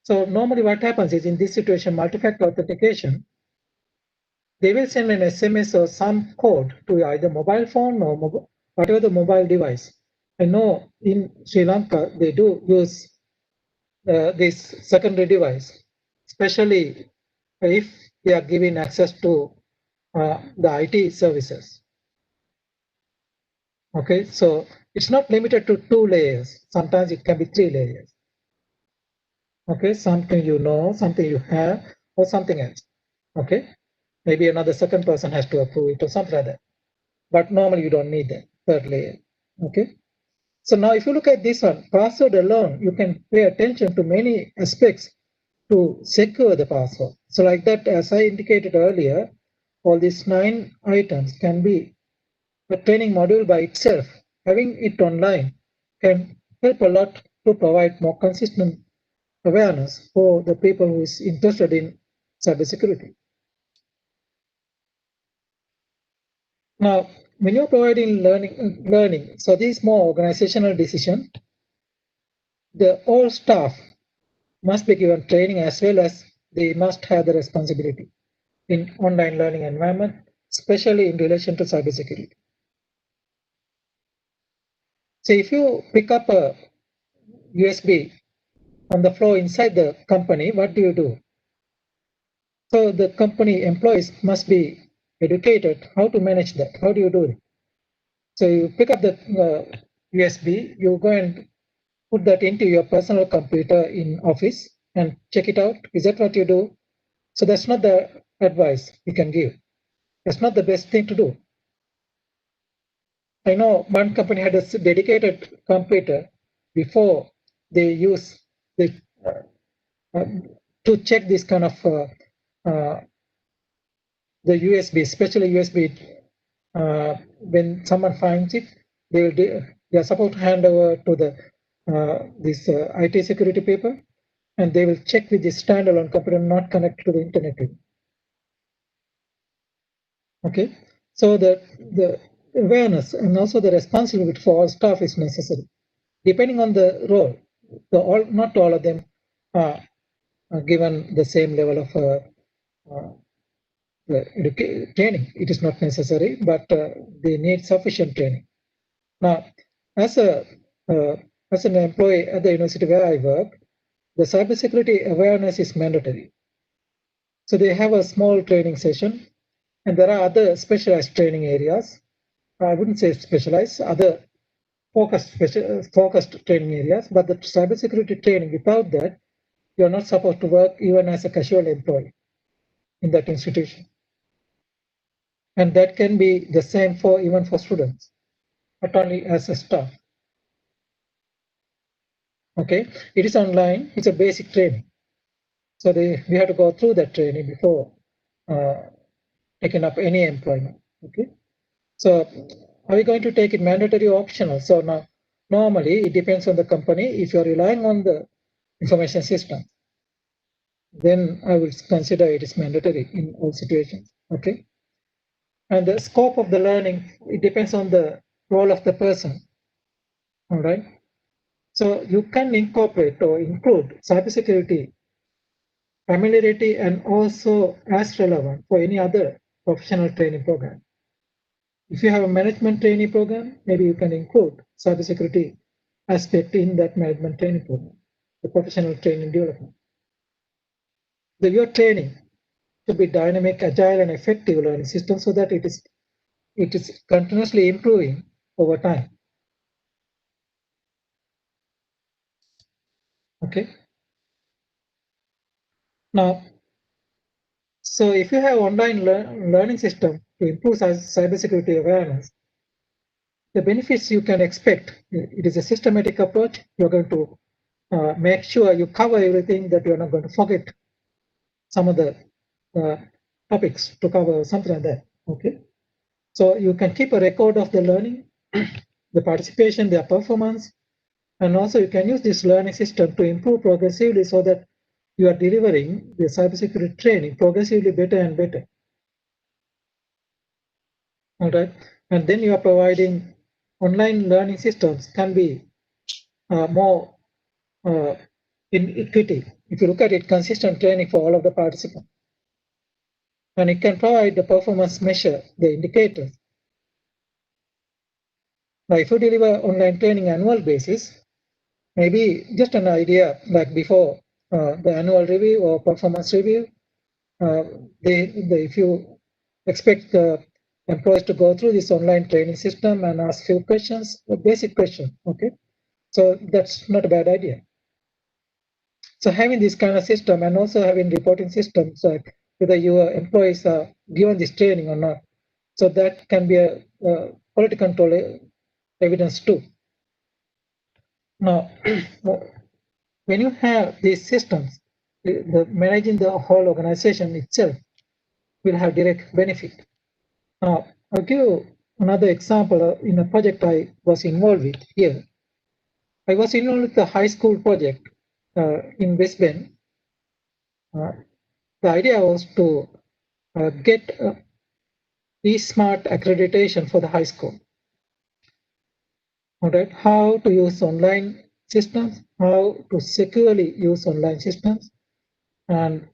So normally what happens is in this situation, multi-factor authentication, they will send an SMS or some code to either mobile phone or whatever the mobile device. I know in Sri Lanka, they do use this secondary device, especially if they are giving access to the IT services. Okay, so it's not limited to 2 layers. Sometimes it can be 3 layers. Okay, something you know, something you have, or something else. Okay, maybe another second person has to approve it or something like that. But normally you don't need that third layer. Okay. So now if you look at this one, password alone, you can pay attention to many aspects to secure the password. So like that, as I indicated earlier, all these 9 items can be a training module by itself. Having it online can help a lot to provide more consistent awareness for the people who is interested in cybersecurity. Now, when you're providing learning, so this more organizational decision, all staff must be given training as well as they must have the responsibility in online learning environment, especially in relation to cybersecurity. So if you pick up a USB on the floor inside the company, what do you do? So the company employees must be educated how to manage that. How do you do it? So you pick up the USB, you go and put that into your personal computer in office and check it out. Is that what you do? So that's not the advice you can give. That's not the best thing to do. I know one company had a dedicated computer before they use the uh, to check this kind of the USB, especially USB. When someone finds it, they are supposed to hand over to the this IT security paper, and they will check with this standalone computer not connected to the internet. Okay, so the awareness and also the responsibility for all staff is necessary, depending on the role. Not all of them are given the same level of training. It is not necessary, but they need sufficient training. Now, as a as an employee at the university where I work, the cybersecurity awareness is mandatory. So they have a small training session, and there are other specialized training areas. I wouldn't say specialized, other focused training areas, but the cybersecurity training, without that, you're not supposed to work even as a casual employee in that institution. And that can be the same for even for students, not only as a staff. Okay, it is online, it's a basic training. So we have to go through that training before taking up any employment. Okay, so are we going to take it mandatory or optional? So now, normally it depends on the company. If you're relying on the information system, then I will consider it is mandatory in all situations. Okay, and the scope of the learning, it depends on the role of the person. All right, so you can incorporate or include cybersecurity familiarity and also as relevant for any other professional training program. If you have a management training program, maybe you can include cybersecurity aspect in that management training program, the professional training development. Your training should be dynamic, agile, and effective learning system so that it is continuously improving over time. Okay. Now, so if you have online learning system to improve cybersecurity awareness, the benefits you can expect, it is a systematic approach. You're going to make sure you cover everything, that you're not going to forget some of the topics to cover, something like that. Okay, so you can keep a record of the learning, the participation, their performance, and also you can use this learning system to improve progressively so that you are delivering the cybersecurity training progressively better and better. All right, and then you are providing online learning systems can be more in equity. If you look at it, consistent training for all of the participants. And it can provide the performance measure, the indicators. Now, if you deliver online training annual basis, maybe just an idea like before the annual review or performance review, if you expect the employees to go through this online training system and ask few questions, a basic question, okay? So that's not a bad idea. So having this kind of system and also having reporting systems, like whether your employees are given this training or not, so that can be a quality control evidence too. Now, when you have these systems, managing the whole organization itself will have direct benefit. Now, I'll give you another example in a project I was involved with here. I was involved with the high school project in West Bend. The idea was to get e-smart accreditation for the high school. All right, how to use online systems, how to securely use online systems. And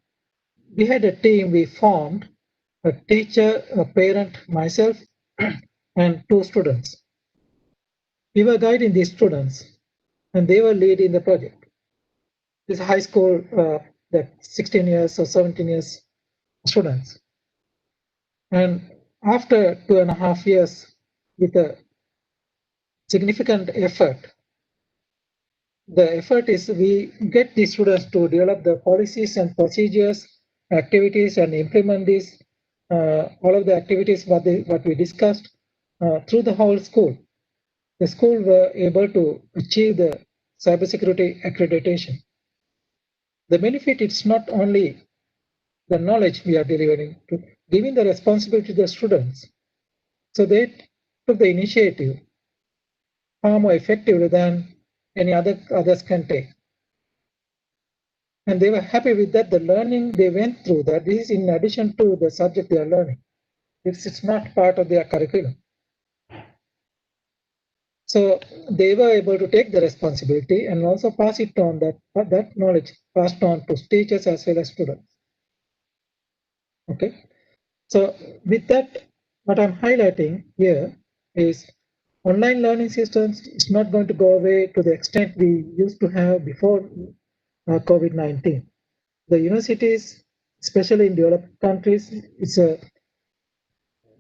we had a team we formed, a teacher, a parent, myself, and 2 students. We were guiding these students, and they were leading the project. This high school, that 16 years or 17 years students. And after 2.5 years, with a significant effort, the effort is we get the students to develop the policies and procedures, activities, and implement these, all of the activities what we discussed through the whole school. The school were able to achieve the cybersecurity accreditation. The benefit is not only the knowledge we are delivering, to giving the responsibility to the students. So they took the initiative far more effectively than any others can take. And they were happy with that. The learning they went through, that is in addition to the subject they are learning. It's not part of their curriculum. So they were able to take the responsibility and also pass it on, that knowledge passed on to teachers as well as students. Okay. So with that, what I'm highlighting here is online learning systems is not going to go away to the extent we used to have before COVID-19. The universities, especially in developed countries,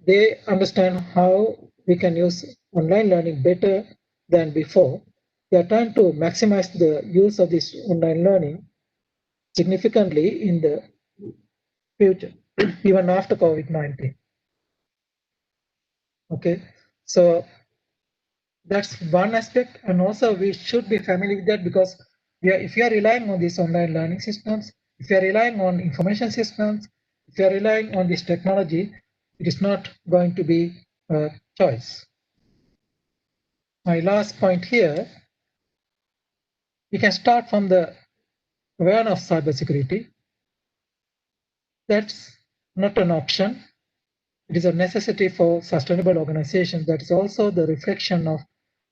they understand how we can use online learning better than before. They are trying to maximize the use of this online learning significantly in the future, even after COVID-19. Okay, so that's one aspect, and also we should be familiar with that because if you are relying on these online learning systems, if you are relying on information systems, if you are relying on this technology, it is not going to be a choice. My last point here, we can start from the awareness of cybersecurity. That's not an option. It is a necessity for sustainable organizations. That is also the reflection of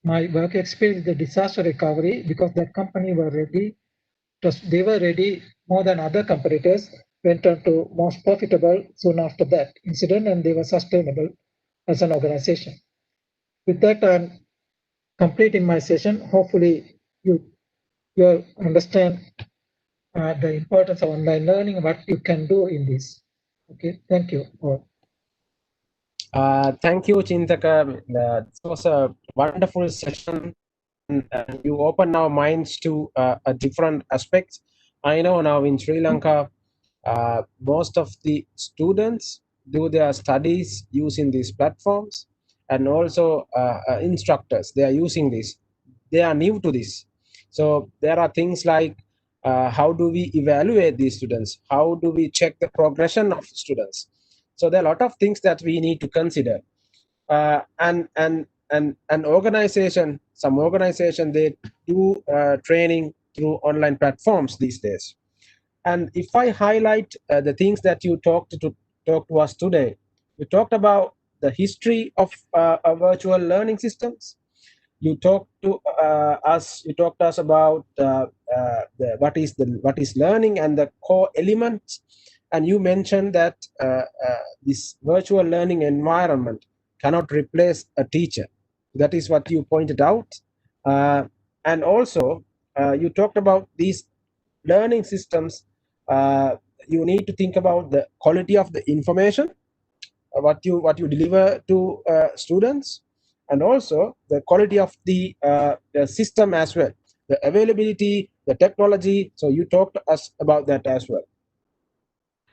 my work experience, the disaster recovery, because that company were ready. They were ready more than other competitors, went on to most profitable soon after that incident, and they were sustainable as an organization. With that, I'm completing my session. Hopefully, you understand the importance of online learning, what you can do in this. Okay, thank you all. Thank you, Chintaka. This was a wonderful session. And you open our minds to a different aspects. I know now in Sri Lanka, most of the students do their studies using these platforms, and also instructors, they are using this. They are new to this. So there are things like how do we evaluate these students? How do we check the progression of students? So there are a lot of things that we need to consider. And an organization, some organization, they do training through online platforms these days. And if I highlight the things that you talk to us today, you talked about the history of virtual learning systems. You talked to us. You talked to us about what is learning and the core elements. And you mentioned that this virtual learning environment cannot replace a teacher. That is what you pointed out. And also, you talked about these learning systems. You need to think about the quality of the information, what you deliver to students, and also the quality of the system as well, the availability, the technology. So you talked to us about that as well.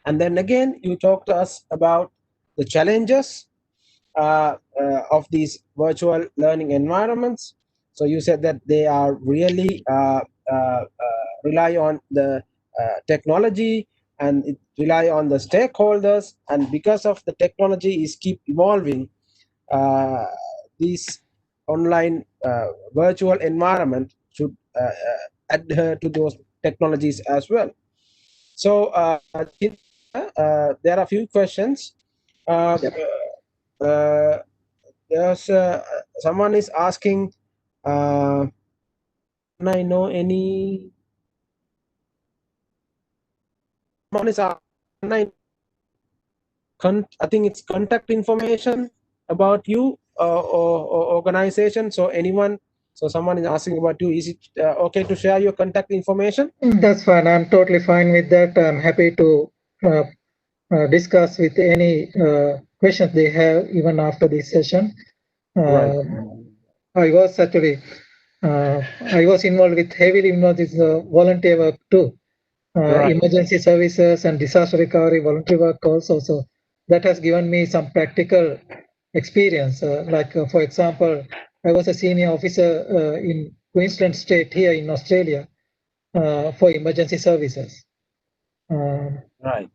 And then again, you talked to us about the challenges of these virtual learning environments. So you said that they are really rely on the technology, and it rely on the stakeholders, and because of the technology is keep evolving, uh, these online virtual environment should adhere to those technologies as well. So there are a few questions. Uh, Yep. uh, there's someone is asking, can I know any? Someone is asking, can I think it's contact information about you or organization. So anyone, so someone is asking about you. Is it okay to share your contact information? That's fine. I'm totally fine with that. I'm happy to uh, discuss with any questions they have even after this session. Right. Uh, I was actually I was involved with heavily involved with volunteer work too, Right. emergency services and disaster recovery voluntary work also. So that has given me some practical experience. For example, I was a senior officer in Queensland State here in Australia for emergency services. Um, Right.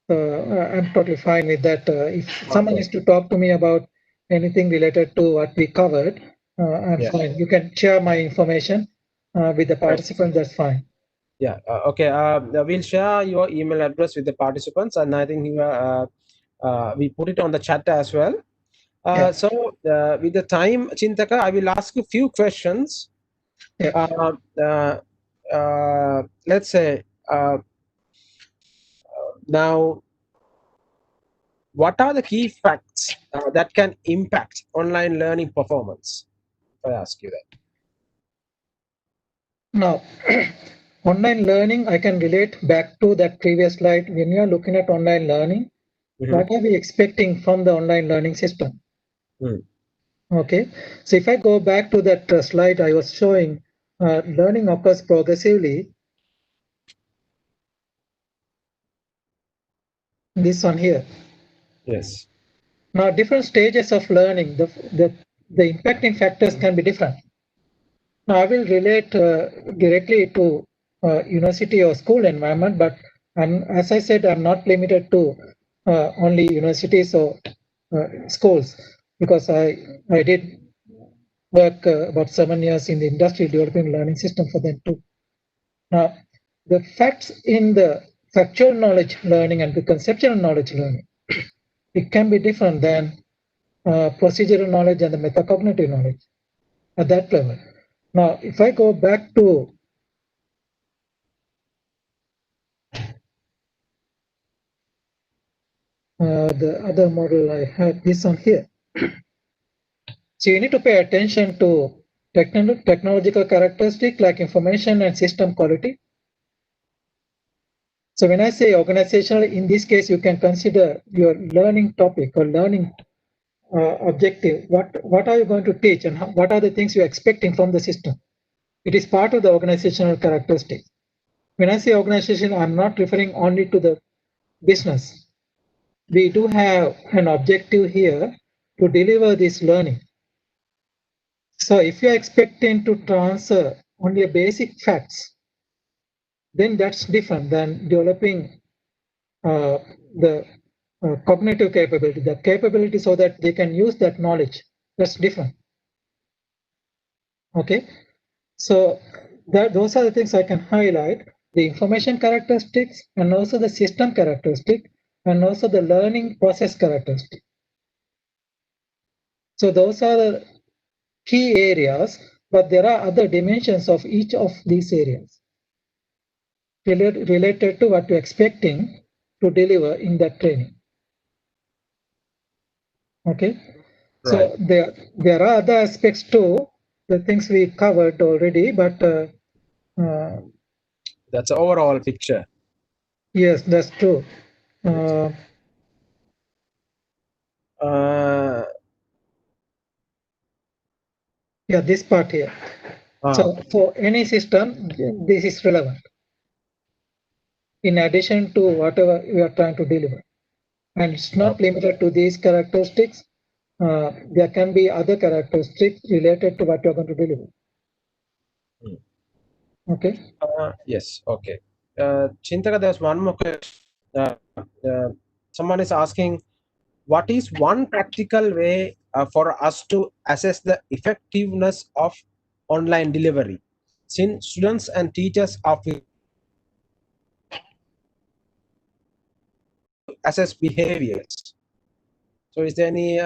I'm totally fine with that. If someone Okay. is to talk to me about anything related to what we covered, I'm Yeah. fine. You can share my information with the Right. participants. That's fine. Yeah. Okay. We'll share your email address with the participants, and I think we put it on the chat as well. Yeah, So with the time, Chintaka, I will ask you a few questions. yeah, Uh, uh, let's say now what are the key facts that can impact online learning performance? If I ask you that. Now, online learning, I can relate back to that previous slide. When you are looking at online learning, what are we expecting from the online learning system? Okay, so if I go back to that slide I was showing, learning occurs progressively. This one here. Yes. Now, different stages of learning, the impacting factors can be different. Now, I will relate directly to university or school environment, but as I said, I'm not limited to only universities or schools, because I did work about 7 years in the industry developing learning system for them too. Now, the facts in the factual knowledge learning and the conceptual knowledge learning, it can be different than procedural knowledge and the metacognitive knowledge at that level. Now, if I go back to the other model, I had this one here. So you need to pay attention to technological characteristics like information and system quality. So when I say organizational, in this case, you can consider your learning topic or learning objective. What are you going to teach, and what are the things you're expecting from the system? It is part of the organizational characteristics. When I say organization, I'm not referring only to the business. We do have an objective here to deliver this learning. So if you're expecting to transfer only a basic facts, then that's different than developing the cognitive capability, the capability so that they can use that knowledge. That's different. Okay, so those are the things I can highlight: the information characteristics, and also the system characteristic, and also the learning process characteristic. So those are the key areas, but there are other dimensions of each of these areas related to what you're expecting to deliver in that training. Okay, so there are other aspects too, the things we covered already, but that's an overall picture. Yes, that's true. Yeah, this part here. So for any system, this is relevant in addition to whatever we are trying to deliver. And it's not limited to these characteristics. There can be other characteristics related to what you're going to deliver. Okay. Yes. Okay. Chintaka, there's one more question. Someone is asking, what is one practical way for us to assess the effectiveness of online delivery, since students and teachers are assess behaviors? So is there any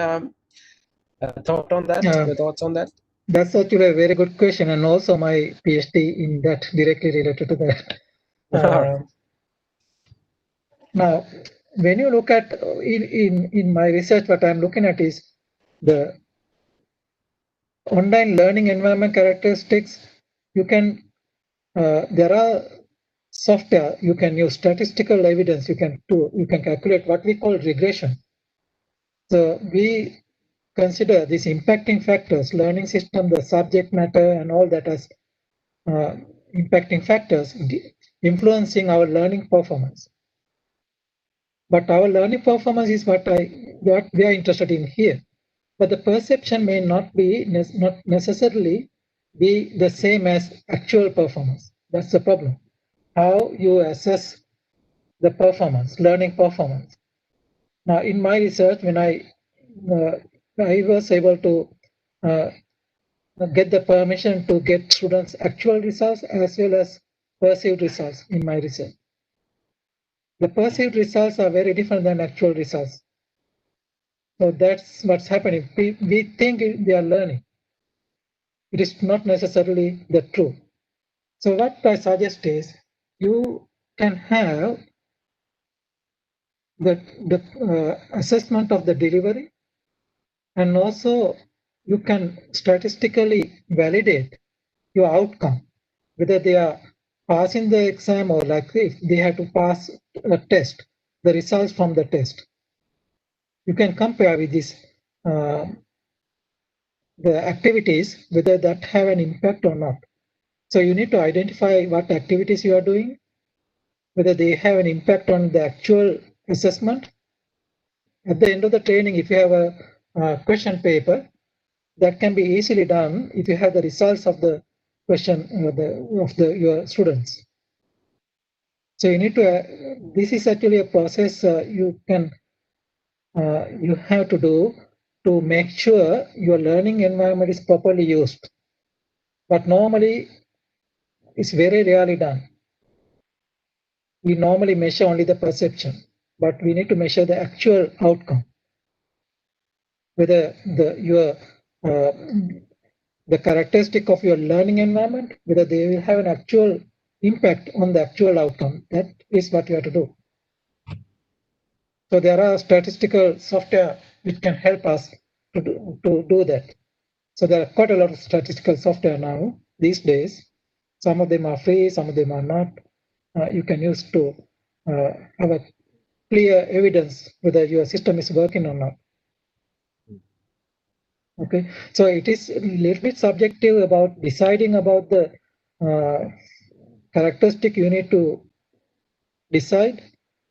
thought on that? Your thoughts on that? That's actually a very good question, and also my PhD in that directly related to that. Now, when you look at in my research, what I'm looking at is the online learning environment characteristics. You can there are software you can use statistical evidence. You can calculate what we call regression. So we consider these impacting factors, learning system, the subject matter, and all that as impacting factors influencing our learning performance. But our learning performance is what we are interested in here. But the perception may not necessarily be the same as actual performance. That's the problem. How you assess the performance, learning performance. Now, in my research, when I was able to get the permission to get students' actual results as well as perceived results in my research. The perceived results are very different than actual results. So that's what's happening. We think they are learning. It is not necessarily the truth. So what I suggest is you can have the assessment of the delivery, and also you can statistically validate your outcome, whether they are passing the exam or like if they have to pass a test, the results from the test. You can compare with this the activities, whether that have an impact or not. So you need to identify what activities you are doing, whether they have an impact on the actual assessment. At the end of the training, if you have a question paper, that can be easily done if you have the results of the question your students. So you need to. This is actually a process you have to do to make sure your learning environment is properly used. But normally, it's very rarely done. We normally measure only the perception, but we need to measure the actual outcome. Whether the characteristic of your learning environment, whether they will have an actual impact on the actual outcome. That is what you have to do. So there are statistical software which can help us to do that. So there are quite a lot of statistical software now these days. Some of them are free, some of them are not. You can use to have a clear evidence whether your system is working or not. Okay, so it is a little bit subjective about deciding about the characteristic you need to decide.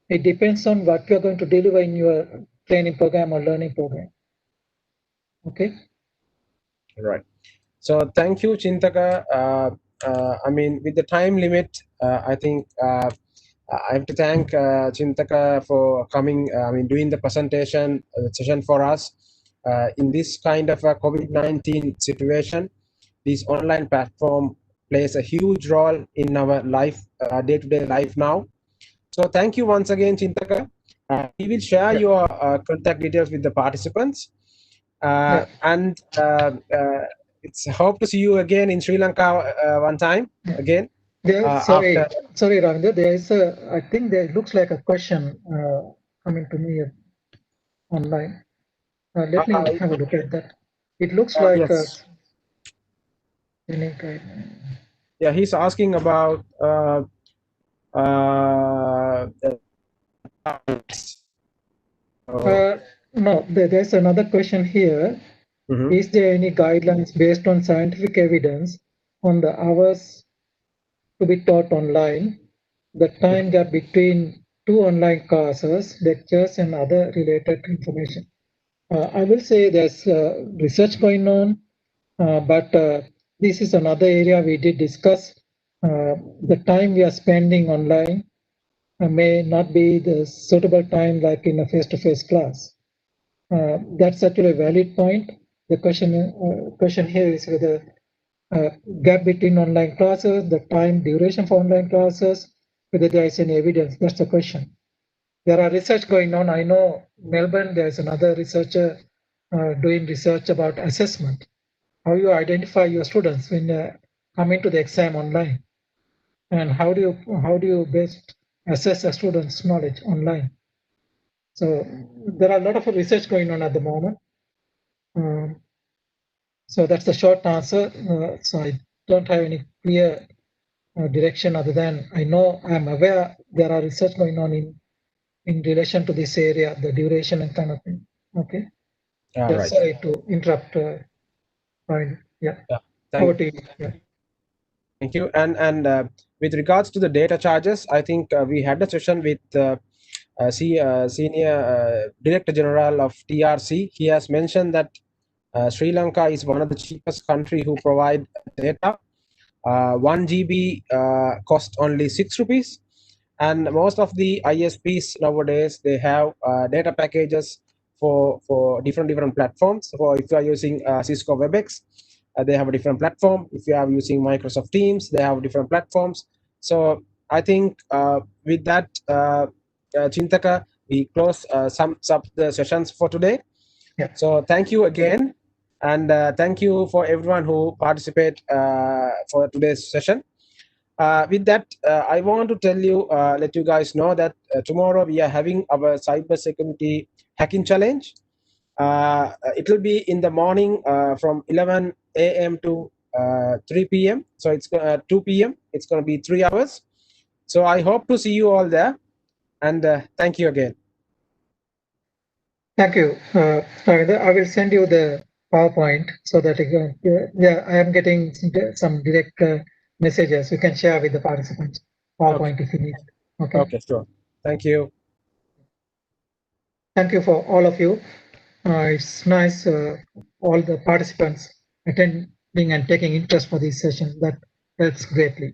It depends on what you are going to deliver in your training program or learning program. Okay. Right. So thank you, Chintaka. I mean, with the time limit, I think I have to thank Chintaka for coming. I mean, doing the presentation session for us in this kind of a COVID-19 situation. This online platform plays a huge role in our life, day-to-day life now. So thank you once again, Chintaka. We will share your contact details with the participants. And it's hope to see you again in Sri Lanka one time again. Sorry, Ravindra. There is I think there looks like a question coming to me online. Let me have a look at that. It looks like yes. Yeah, he's asking about no, there's another question here. Is there any guidelines based on scientific evidence on the hours to be taught online, the time gap between two online classes, lectures, and other related information? I will say there's research going on, but this is another area we did discuss. The time we are spending online may not be the suitable time like in a face-to-face class. That's actually a valid point. The question here is whether gap between online classes, the time duration for online classes, whether there is any evidence. That's the question. There are research going on. I know Melbourne, there's another researcher doing research about assessment, how you identify your students when coming to the exam online, and how do you best assess a student's knowledge online. So there are a lot of research going on at the moment. So that's the short answer. So I don't have any clear direction other than I'm aware there are research going on in relation to this area, the duration and kind of thing. Okay. Right. Sorry to interrupt. Yeah. Over to you. Yeah. Thank you. And with regards to the data charges, I think we had a session with Senior Director General of TRC. He has mentioned that Sri Lanka is one of the cheapest country who provide data. 1 GB cost only 6 rupees. And most of the ISPs nowadays, they have data packages for different platforms. For if you are using Cisco WebEx, they have a different platform. If you are using Microsoft Teams, they have different platforms. So I think with that, Chintaka, we close some the sessions for today. Yeah. So thank you again. And thank you for everyone who participate for today's session. With that, I want to tell you, let you guys know that tomorrow we are having our cybersecurity hacking challenge. It will be in the morning from 11 a.m. to 3 p.m. So it's 2 p.m. It's going to be 3 hours. So I hope to see you all there. And thank you again. Thank you. Ravinder. I will send you the PowerPoint so that you can, yeah, I am getting some direct messages you can share with the participants. PowerPoint if you need. Okay. Okay, sure. Thank you. Thank you for all of you. It's nice all the participants attending and taking interest for this session. That helps greatly.